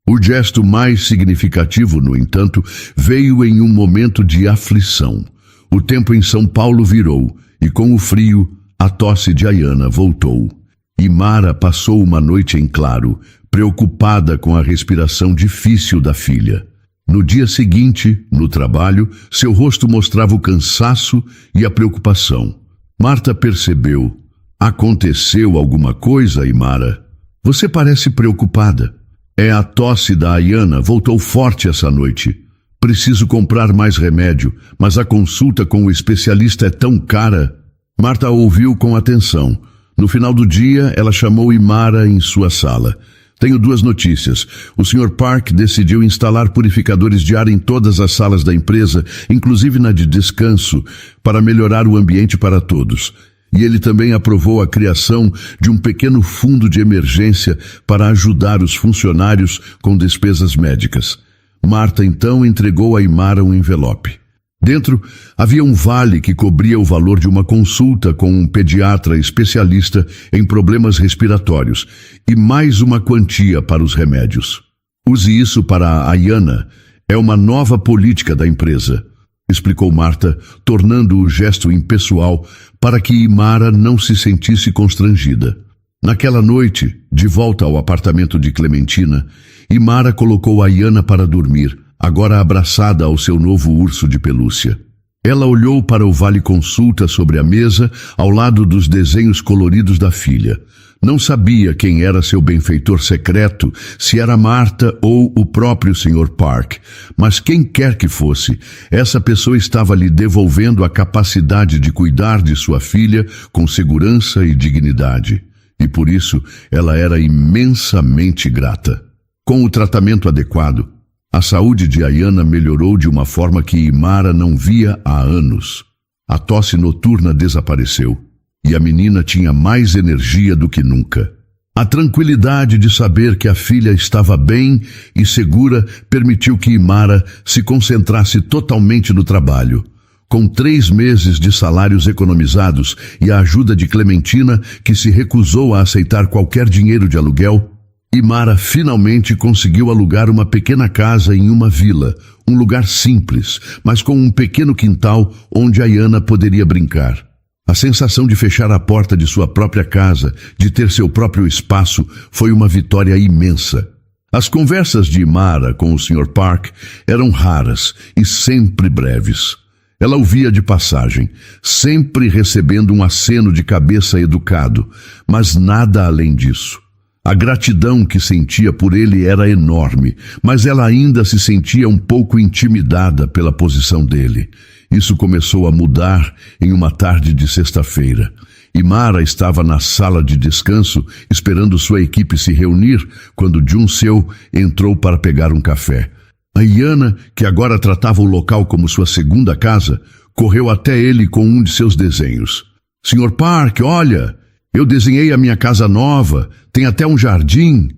O gesto mais significativo, no entanto, veio em um momento de aflição. O tempo em São Paulo virou, e com o frio, a tosse de Ayana voltou. Imara passou uma noite em claro, preocupada com a respiração difícil da filha. No dia seguinte, no trabalho, seu rosto mostrava o cansaço e a preocupação. Marta percebeu. Aconteceu alguma coisa, Imara? Você parece preocupada. É a tosse da Ayana, voltou forte essa noite. Preciso comprar mais remédio, mas a consulta com o especialista é tão cara. Marta ouviu com atenção. No final do dia, ela chamou Imara em sua sala. Tenho 2 notícias. O Sr. Park decidiu instalar purificadores de ar em todas as salas da empresa, inclusive na de descanso, para melhorar o ambiente para todos. E ele também aprovou a criação de um pequeno fundo de emergência para ajudar os funcionários com despesas médicas. Marta então entregou a Imara um envelope. Dentro havia um vale que cobria o valor de uma consulta com um pediatra especialista em problemas respiratórios e mais uma quantia para os remédios. Use isso para a Ayana. É uma nova política da empresa, explicou Marta, tornando o gesto impessoal para que Imara não se sentisse constrangida. Naquela noite, de volta ao apartamento de Clementina, Imara colocou a Ayana para dormir, agora abraçada ao seu novo urso de pelúcia. Ela olhou para o vale-consulta sobre a mesa, ao lado dos desenhos coloridos da filha. Não sabia quem era seu benfeitor secreto, se era Marta ou o próprio Sr. Park, mas quem quer que fosse, essa pessoa estava lhe devolvendo a capacidade de cuidar de sua filha com segurança e dignidade. E por isso ela era imensamente grata. Com o tratamento adequado, a saúde de Ayana melhorou de uma forma que Imara não via há anos. A tosse noturna desapareceu e a menina tinha mais energia do que nunca. A tranquilidade de saber que a filha estava bem e segura permitiu que Imara se concentrasse totalmente no trabalho. Com 3 meses de salários economizados e a ajuda de Clementina, que se recusou a aceitar qualquer dinheiro de aluguel, Imara finalmente conseguiu alugar uma pequena casa em uma vila, um lugar simples, mas com um pequeno quintal onde Ayana poderia brincar. A sensação de fechar a porta de sua própria casa, de ter seu próprio espaço, foi uma vitória imensa. As conversas de Imara com o Sr. Park eram raras e sempre breves. Ela o via de passagem, sempre recebendo um aceno de cabeça educado, mas nada além disso. A gratidão que sentia por ele era enorme, mas ela ainda se sentia um pouco intimidada pela posição dele. Isso começou a mudar em uma tarde de sexta-feira. Imara estava na sala de descanso, esperando sua equipe se reunir, quando Jun-seo entrou para pegar um café. Ayana, que agora tratava o local como sua segunda casa, correu até ele com um de seus desenhos. Sr. Park, olha! Eu desenhei a minha casa nova, tem até um jardim.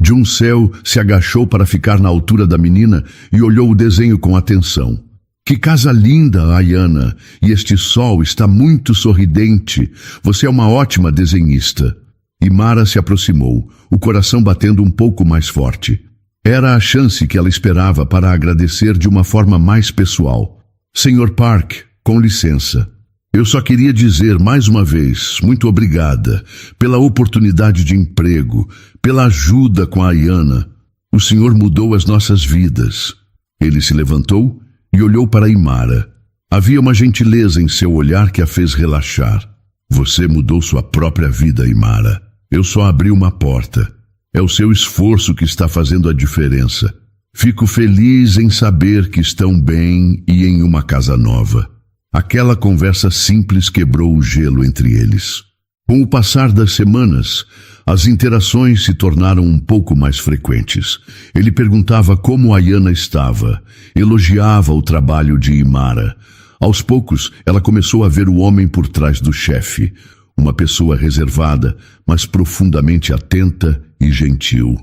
Jun-seo se agachou para ficar na altura da menina e olhou o desenho com atenção. Que casa linda, Ayana, e este sol está muito sorridente. Você é uma ótima desenhista. Imara se aproximou, o coração batendo um pouco mais forte. Era a chance que ela esperava para agradecer de uma forma mais pessoal. Sr. Park, com licença. Eu só queria dizer mais uma vez, muito obrigada, pela oportunidade de emprego, pela ajuda com a Ayana. O senhor mudou as nossas vidas. Ele se levantou e olhou para Imara. Havia uma gentileza em seu olhar que a fez relaxar. Você mudou sua própria vida, Imara. Eu só abri uma porta. É o seu esforço que está fazendo a diferença. Fico feliz em saber que estão bem e em uma casa nova. Aquela conversa simples quebrou o gelo entre eles. Com o passar das semanas, as interações se tornaram um pouco mais frequentes. Ele perguntava como Ayana estava, elogiava o trabalho de Imara. Aos poucos, ela começou a ver o homem por trás do chefe, uma pessoa reservada, mas profundamente atenta e gentil.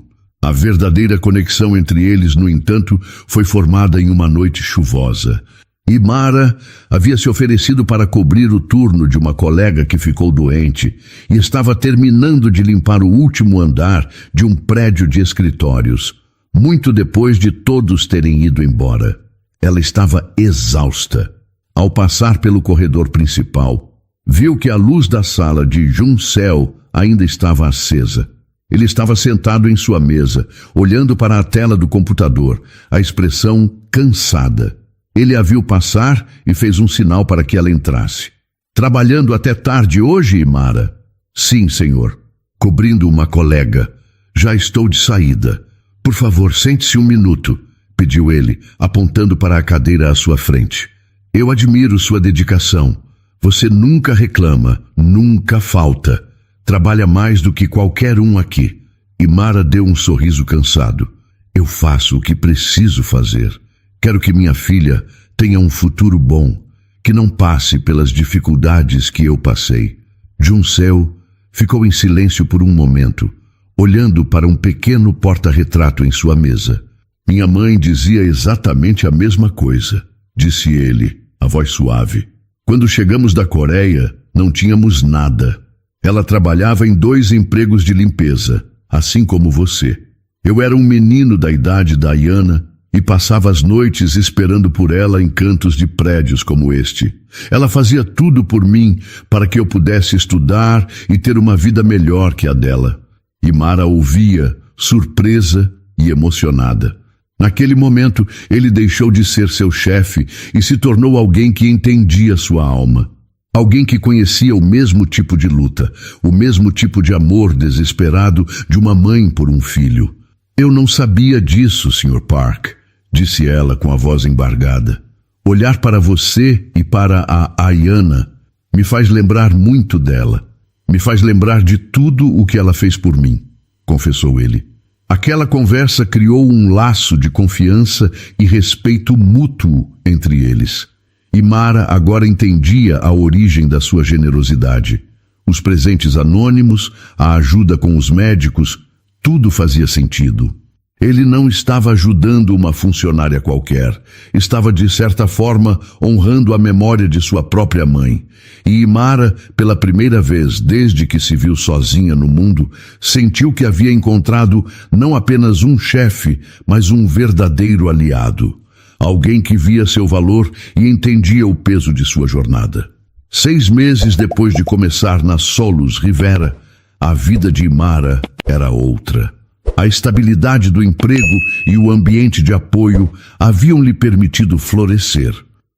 A verdadeira conexão entre eles, no entanto, foi formada em uma noite chuvosa. Imara havia se oferecido para cobrir o turno de uma colega que ficou doente e estava terminando de limpar o último andar de um prédio de escritórios, muito depois de todos terem ido embora. Ela estava exausta. Ao passar pelo corredor principal, viu que a luz da sala de Jun-seo ainda estava acesa. Ele estava sentado em sua mesa, olhando para a tela do computador, a expressão cansada. Ele a viu passar e fez um sinal para que ela entrasse. Trabalhando até tarde hoje, Imara? Sim, senhor. Cobrindo uma colega. Já estou de saída. Por favor, sente-se um minuto, pediu ele, apontando para a cadeira à sua frente. Eu admiro sua dedicação. Você nunca reclama, nunca falta. Trabalha mais do que qualquer um aqui. Imara deu um sorriso cansado. Eu faço o que preciso fazer. Quero que minha filha tenha um futuro bom, que não passe pelas dificuldades que eu passei. Jun-seo ficou em silêncio por um momento, olhando para um pequeno porta-retrato em sua mesa. Minha mãe dizia exatamente a mesma coisa, disse ele, a voz suave. Quando chegamos da Coreia, não tínhamos nada. Ela trabalhava em 2 empregos de limpeza, assim como você. Eu era um menino da idade da Ayana e passava as noites esperando por ela em cantos de prédios como este. Ela fazia tudo por mim para que eu pudesse estudar e ter uma vida melhor que a dela. Imara ouvia, surpresa e emocionada. Naquele momento, ele deixou de ser seu chefe e se tornou alguém que entendia sua alma. Alguém que conhecia o mesmo tipo de luta, o mesmo tipo de amor desesperado de uma mãe por um filho. Eu não sabia disso, Sr. Park, disse ela com a voz embargada. Olhar para você e para a Ayanna me faz lembrar muito dela. Me faz lembrar de tudo o que ela fez por mim, confessou ele. Aquela conversa criou um laço de confiança e respeito mútuo entre eles. E Mara agora entendia a origem da sua generosidade. Os presentes anônimos, a ajuda com os médicos, tudo fazia sentido. Ele não estava ajudando uma funcionária qualquer. Estava, de certa forma, honrando a memória de sua própria mãe. E Mara, pela primeira vez desde que se viu sozinha no mundo, sentiu que havia encontrado não apenas um chefe, mas um verdadeiro aliado. Alguém que via seu valor e entendia o peso de sua jornada. 6 meses depois de começar na Solos Rivera, a vida de Mara era outra. A estabilidade do emprego e o ambiente de apoio haviam lhe permitido florescer.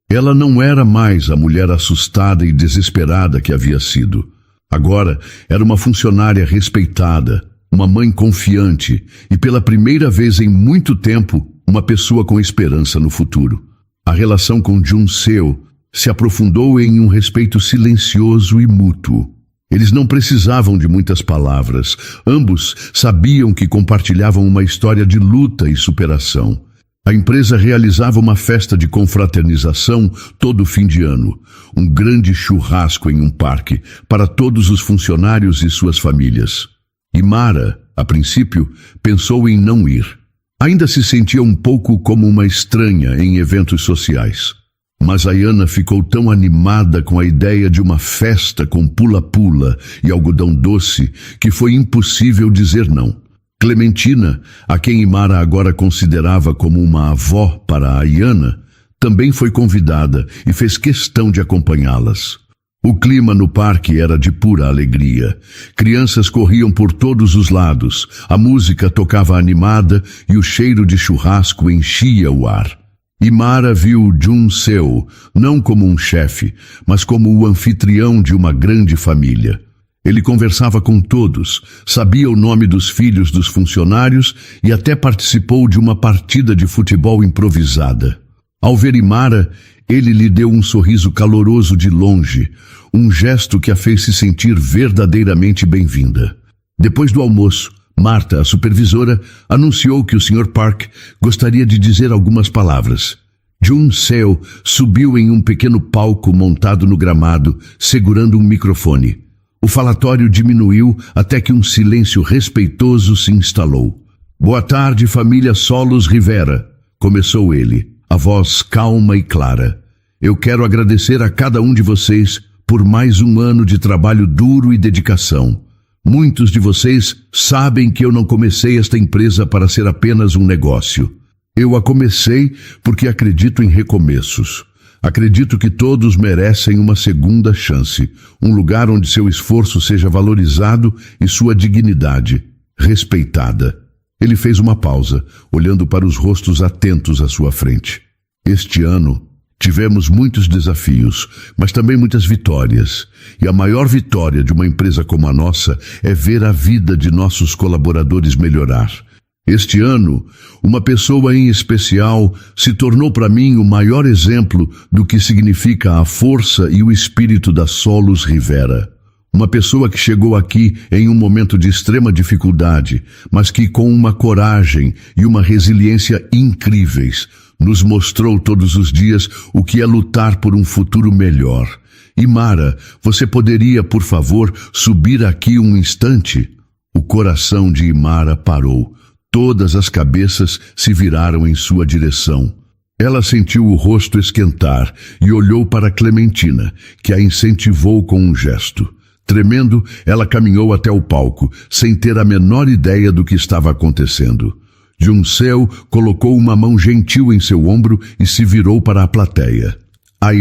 Ela não era mais a mulher assustada e desesperada que havia sido. Agora era uma funcionária respeitada, uma mãe confiante e, pela primeira vez em muito tempo, uma pessoa com esperança no futuro. A relação com Jun-seo se aprofundou em um respeito silencioso e mútuo. Eles não precisavam de muitas palavras. Ambos sabiam que compartilhavam uma história de luta e superação. A empresa realizava uma festa de confraternização todo fim de ano. Um grande churrasco em um parque para todos os funcionários e suas famílias. E Mara, a princípio, pensou em não ir. Ainda se sentia um pouco como uma estranha em eventos sociais. Mas Ayanna ficou tão animada com a ideia de uma festa com pula-pula e algodão doce que foi impossível dizer não. Clementina, a quem Mara agora considerava como uma avó para Ayanna, também foi convidada e fez questão de acompanhá-las. O clima no parque era de pura alegria. Crianças corriam por todos os lados, a música tocava animada e o cheiro de churrasco enchia o ar. E Mara viu Jun-seo não como um chefe, mas como o anfitrião de uma grande família. Ele conversava com todos, sabia o nome dos filhos dos funcionários e até participou de uma partida de futebol improvisada. Ao ver Mara, ele lhe deu um sorriso caloroso de longe, um gesto que a fez se sentir verdadeiramente bem-vinda. Depois do almoço, Marta, a supervisora, anunciou que o Sr. Park gostaria de dizer algumas palavras. Jun-seo subiu em um pequeno palco montado no gramado, segurando um microfone. O falatório diminuiu até que um silêncio respeitoso se instalou. Boa tarde, família Solos Rivera, começou ele, a voz calma e clara. Eu quero agradecer a cada um de vocês por mais um ano de trabalho duro e dedicação. Muitos de vocês sabem que eu não comecei esta empresa para ser apenas um negócio. Eu a comecei porque acredito em recomeços. Acredito que todos merecem uma segunda chance, um lugar onde seu esforço seja valorizado e sua dignidade respeitada. Ele fez uma pausa, olhando para os rostos atentos à sua frente. Este ano, tivemos muitos desafios, mas também muitas vitórias. E a maior vitória de uma empresa como a nossa é ver a vida de nossos colaboradores melhorar. Este ano, uma pessoa em especial se tornou para mim o maior exemplo do que significa a força e o espírito da Solos Rivera. Uma pessoa que chegou aqui em um momento de extrema dificuldade, mas que com uma coragem e uma resiliência incríveis, nos mostrou todos os dias o que é lutar por um futuro melhor. E Mara, você poderia, por favor, subir aqui um instante? O coração de Mara parou. Todas as cabeças se viraram em sua direção. Ela sentiu o rosto esquentar e olhou para Clementina, que a incentivou com um gesto. Tremendo, ela caminhou até o palco, sem ter a menor ideia do que estava acontecendo. Jun-seo colocou uma mão gentil em seu ombro e se virou para a plateia.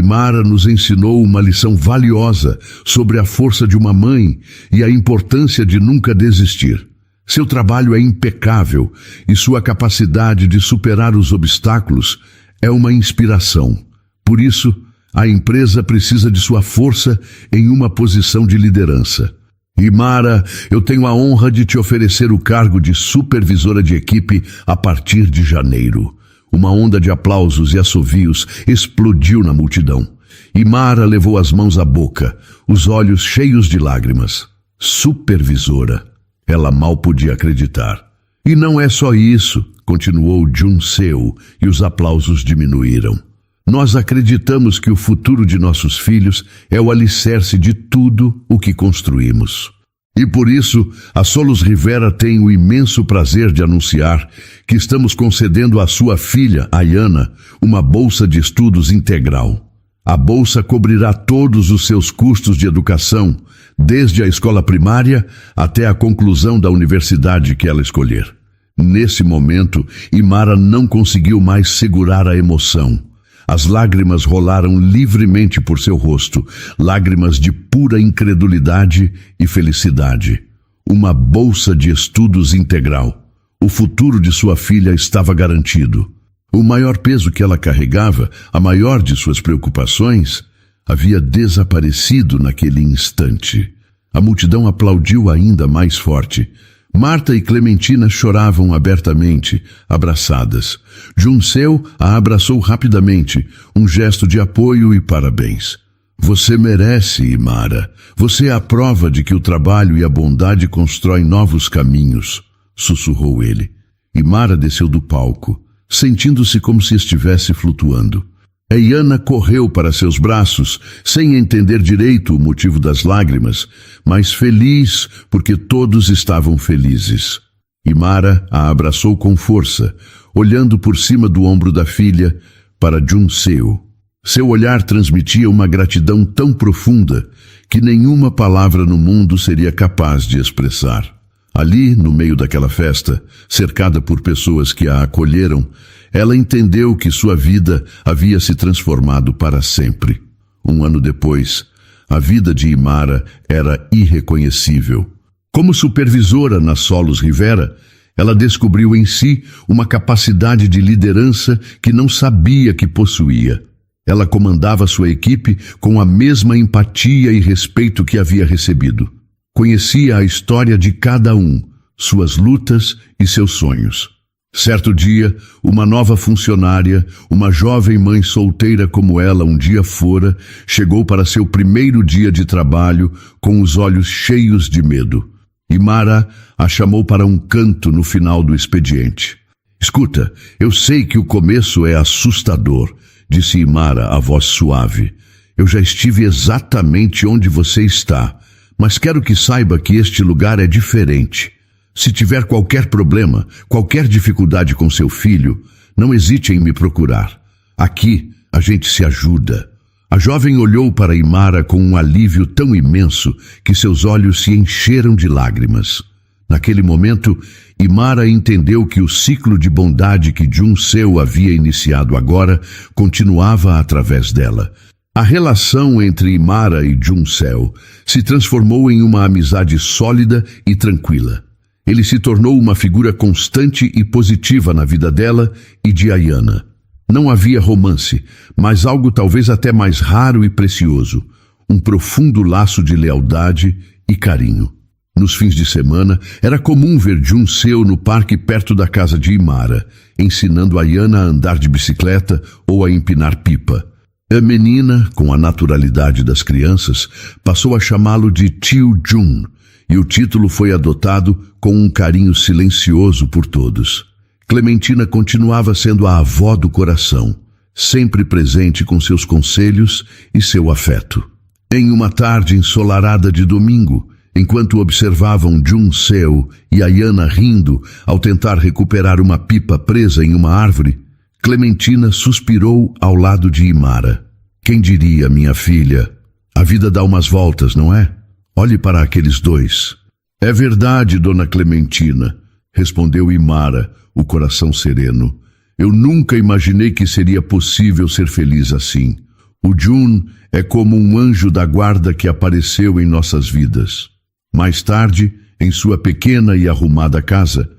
Mara nos ensinou uma lição valiosa sobre a força de uma mãe e a importância de nunca desistir. Seu trabalho é impecável e sua capacidade de superar os obstáculos é uma inspiração. Por isso, A empresa precisa de sua força em uma posição de liderança. Imara, eu tenho a honra de te oferecer o cargo de supervisora de equipe a partir de janeiro. Uma onda de aplausos e assovios explodiu na multidão. Imara levou as mãos à boca, os olhos cheios de lágrimas. Supervisora. Ela mal podia acreditar. E não é só isso, continuou Jun-seo, e os aplausos diminuíram. Nós acreditamos que o futuro de nossos filhos é o alicerce de tudo o que construímos. E por isso, a Solos Rivera tem o imenso prazer de anunciar que estamos concedendo à sua filha, Ayana, uma bolsa de estudos integral. A bolsa cobrirá todos os seus custos de educação, desde a escola primária até a conclusão da universidade que ela escolher. Nesse momento, Imara não conseguiu mais segurar a emoção. As lágrimas rolaram livremente por seu rosto, lágrimas de pura incredulidade e felicidade. Uma bolsa de estudos integral. O futuro de sua filha estava garantido. O maior peso que ela carregava, a maior de suas preocupações, havia desaparecido naquele instante. A multidão aplaudiu ainda mais forte. Marta e Clementina choravam abertamente, abraçadas. Jun-seo a abraçou rapidamente, um gesto de apoio e parabéns. Você merece, Imara. Você é a prova de que o trabalho e a bondade constroem novos caminhos, sussurrou ele. Imara desceu do palco, sentindo-se como se estivesse flutuando. Ayana correu para seus braços, sem entender direito o motivo das lágrimas, mas feliz porque todos estavam felizes. Imara a abraçou com força, olhando por cima do ombro da filha para Jun-seo. Seu olhar transmitia uma gratidão tão profunda que nenhuma palavra no mundo seria capaz de expressar. Ali, no meio daquela festa, cercada por pessoas que a acolheram, ela entendeu que sua vida havia se transformado para sempre. Um ano depois, a vida de Imara era irreconhecível. Como supervisora na Solos Rivera, ela descobriu em si uma capacidade de liderança que não sabia que possuía. Ela comandava sua equipe com a mesma empatia e respeito que havia recebido. Conhecia a história de cada um, suas lutas e seus sonhos. Certo dia, uma nova funcionária, uma jovem mãe solteira como ela um dia fora, chegou para seu primeiro dia de trabalho com os olhos cheios de medo. Imara a chamou para um canto no final do expediente. Escuta, eu sei que o começo é assustador, disse Imara, a voz suave. Eu já estive exatamente onde você está, mas quero que saiba que este lugar é diferente. Se tiver qualquer problema, qualquer dificuldade com seu filho, não hesite em me procurar. Aqui a gente se ajuda. A jovem olhou para Imara com um alívio tão imenso que seus olhos se encheram de lágrimas. Naquele momento, Imara entendeu que o ciclo de bondade que Jun-seo havia iniciado agora continuava através dela. A relação entre Imara e Jun-seo se transformou em uma amizade sólida e tranquila. Ele se tornou uma figura constante e positiva na vida dela e de Ayana. Não havia romance, mas algo talvez até mais raro e precioso, um profundo laço de lealdade e carinho. Nos fins de semana, era comum ver Jun-seo no parque perto da casa de Imara, ensinando Ayana a andar de bicicleta ou a empinar pipa. A menina, com a naturalidade das crianças, passou a chamá-lo de Tio Jun, e o título foi adotado com um carinho silencioso por todos. Clementina continuava sendo a avó do coração, sempre presente com seus conselhos e seu afeto. Em uma tarde ensolarada de domingo, enquanto observavam Jun-seo e Ayana rindo ao tentar recuperar uma pipa presa em uma árvore, Clementina suspirou ao lado de Imara. Quem diria, minha filha? A vida dá umas voltas, não é? Olhe para aqueles dois. É verdade, dona Clementina, respondeu Imara, o coração sereno. Eu nunca imaginei que seria possível ser feliz assim. O Jun é como um anjo da guarda que apareceu em nossas vidas. Mais tarde, em sua pequena e arrumada casa,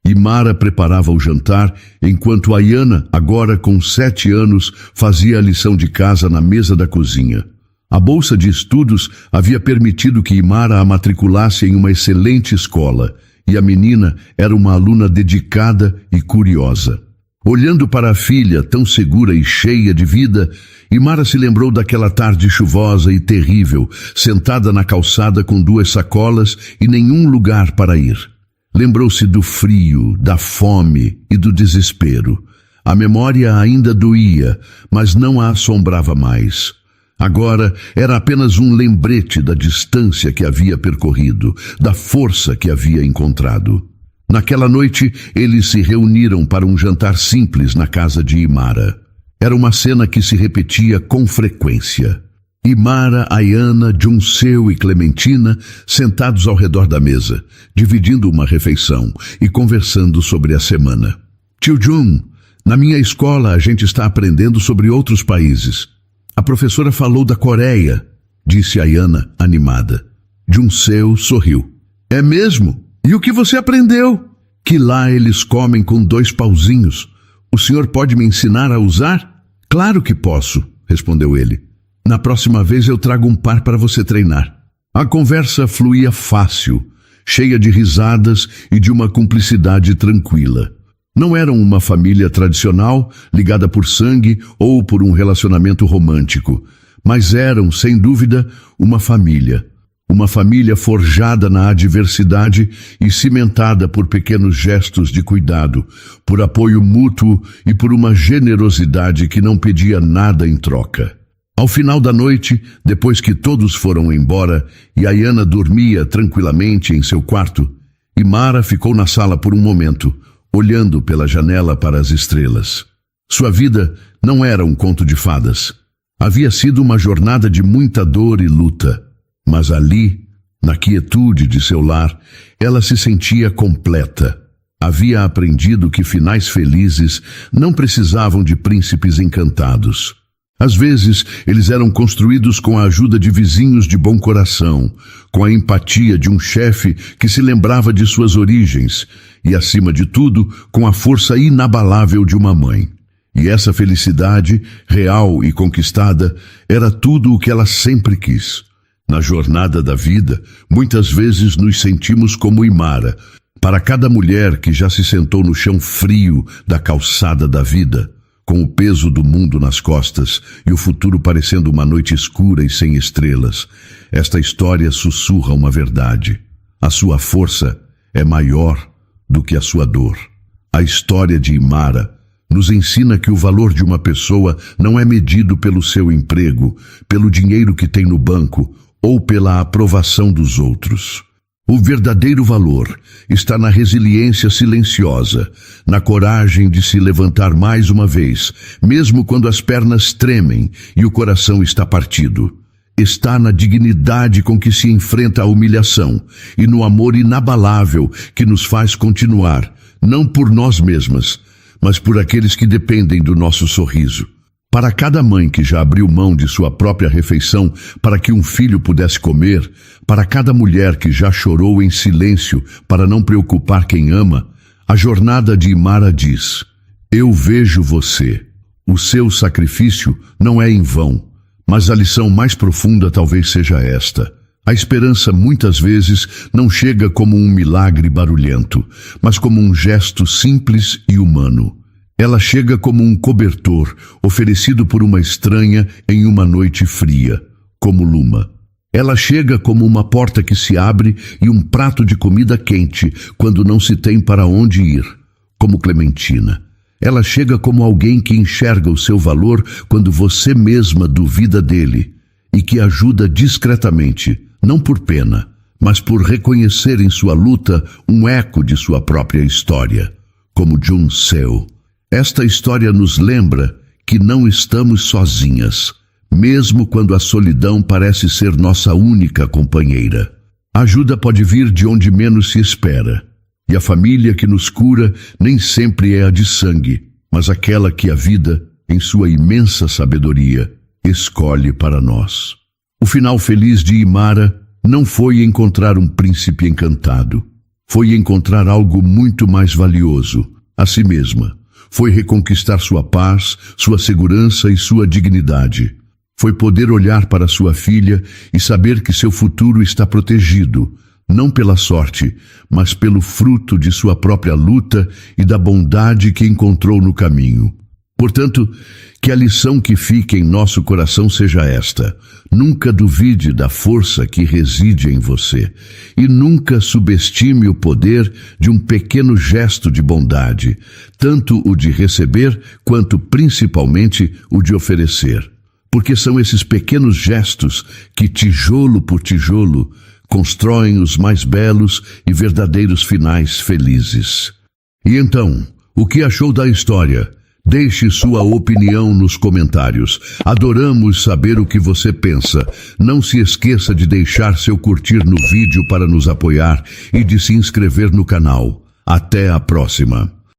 Imara preparava o jantar, enquanto Ayana, agora com 7 anos, fazia a lição de casa na mesa da cozinha. A bolsa de estudos havia permitido que Imara a matriculasse em uma excelente escola, e a menina era uma aluna dedicada e curiosa. Olhando para a filha, tão segura e cheia de vida, Imara se lembrou daquela tarde chuvosa e terrível, sentada na calçada com 2 sacolas e nenhum lugar para ir. Lembrou-se do frio, da fome e do desespero. A memória ainda doía, mas não a assombrava mais. Agora era apenas um lembrete da distância que havia percorrido, da força que havia encontrado. Naquela noite, eles se reuniram para um jantar simples na casa de Imara. Era uma cena que se repetia com frequência. Imara, Ayana, Junseu e Clementina sentados ao redor da mesa, dividindo uma refeição e conversando sobre a semana. Tio Jun, na minha escola a gente está aprendendo sobre outros países. A professora falou da Coreia, disse Ayana, animada. Junseu sorriu. É mesmo? E o que você aprendeu? Que lá eles comem com 2 pauzinhos. O senhor pode me ensinar a usar? Claro que posso, respondeu ele. Na próxima vez eu trago um par para você treinar. A conversa fluía fácil, cheia de risadas e de uma cumplicidade tranquila. Não eram uma família tradicional, ligada por sangue ou por um relacionamento romântico, mas eram, sem dúvida, uma família. Uma família forjada na adversidade e cimentada por pequenos gestos de cuidado, por apoio mútuo e por uma generosidade que não pedia nada em troca. Ao final da noite, depois que todos foram embora e Ayana dormia tranquilamente em seu quarto, Imara ficou na sala por um momento, olhando pela janela para as estrelas. Sua vida não era um conto de fadas. Havia sido uma jornada de muita dor e luta. Mas ali, na quietude de seu lar, ela se sentia completa. Havia aprendido que finais felizes não precisavam de príncipes encantados. Às vezes, eles eram construídos com a ajuda de vizinhos de bom coração, com a empatia de um chefe que se lembrava de suas origens e, acima de tudo, com a força inabalável de uma mãe. E essa felicidade, real e conquistada, era tudo o que ela sempre quis. Na jornada da vida, muitas vezes nos sentimos como Imara. Para cada mulher que já se sentou no chão frio da calçada da vida, com o peso do mundo nas costas e o futuro parecendo uma noite escura e sem estrelas, esta história sussurra uma verdade. A sua força é maior do que a sua dor. A história de Imara nos ensina que o valor de uma pessoa não é medido pelo seu emprego, pelo dinheiro que tem no banco ou pela aprovação dos outros. O verdadeiro valor está na resiliência silenciosa, na coragem de se levantar mais uma vez, mesmo quando as pernas tremem e o coração está partido. Está na dignidade com que se enfrenta a humilhação e no amor inabalável que nos faz continuar, não por nós mesmas, mas por aqueles que dependem do nosso sorriso. Para cada mãe que já abriu mão de sua própria refeição para que um filho pudesse comer, para cada mulher que já chorou em silêncio para não preocupar quem ama, a jornada de Imara diz: eu vejo você. O seu sacrifício não é em vão, mas a lição mais profunda talvez seja esta. A esperança muitas vezes não chega como um milagre barulhento, mas como um gesto simples e humano. Ela chega como um cobertor oferecido por uma estranha em uma noite fria, como Luma. Ela chega como uma porta que se abre e um prato de comida quente quando não se tem para onde ir, como Clementina. Ela chega como alguém que enxerga o seu valor quando você mesma duvida dele e que ajuda discretamente, não por pena, mas por reconhecer em sua luta um eco de sua própria história, como Junseu. Esta história nos lembra que não estamos sozinhas, mesmo quando a solidão parece ser nossa única companheira. A ajuda pode vir de onde menos se espera, e a família que nos cura nem sempre é a de sangue, mas aquela que a vida, em sua imensa sabedoria, escolhe para nós. O final feliz de Imara não foi encontrar um príncipe encantado. Foi encontrar algo muito mais valioso, a si mesma. Foi reconquistar sua paz, sua segurança e sua dignidade. Foi poder olhar para sua filha e saber que seu futuro está protegido, não pela sorte, mas pelo fruto de sua própria luta e da bondade que encontrou no caminho. Portanto, que a lição que fique em nosso coração seja esta: nunca duvide da força que reside em você e nunca subestime o poder de um pequeno gesto de bondade, tanto o de receber quanto principalmente o de oferecer. Porque são esses pequenos gestos que, tijolo por tijolo, constroem os mais belos e verdadeiros finais felizes. E então, o que achou da história? Deixe sua opinião nos comentários. Adoramos saber o que você pensa. Não se esqueça de deixar seu curtir no vídeo para nos apoiar e de se inscrever no canal. Até a próxima!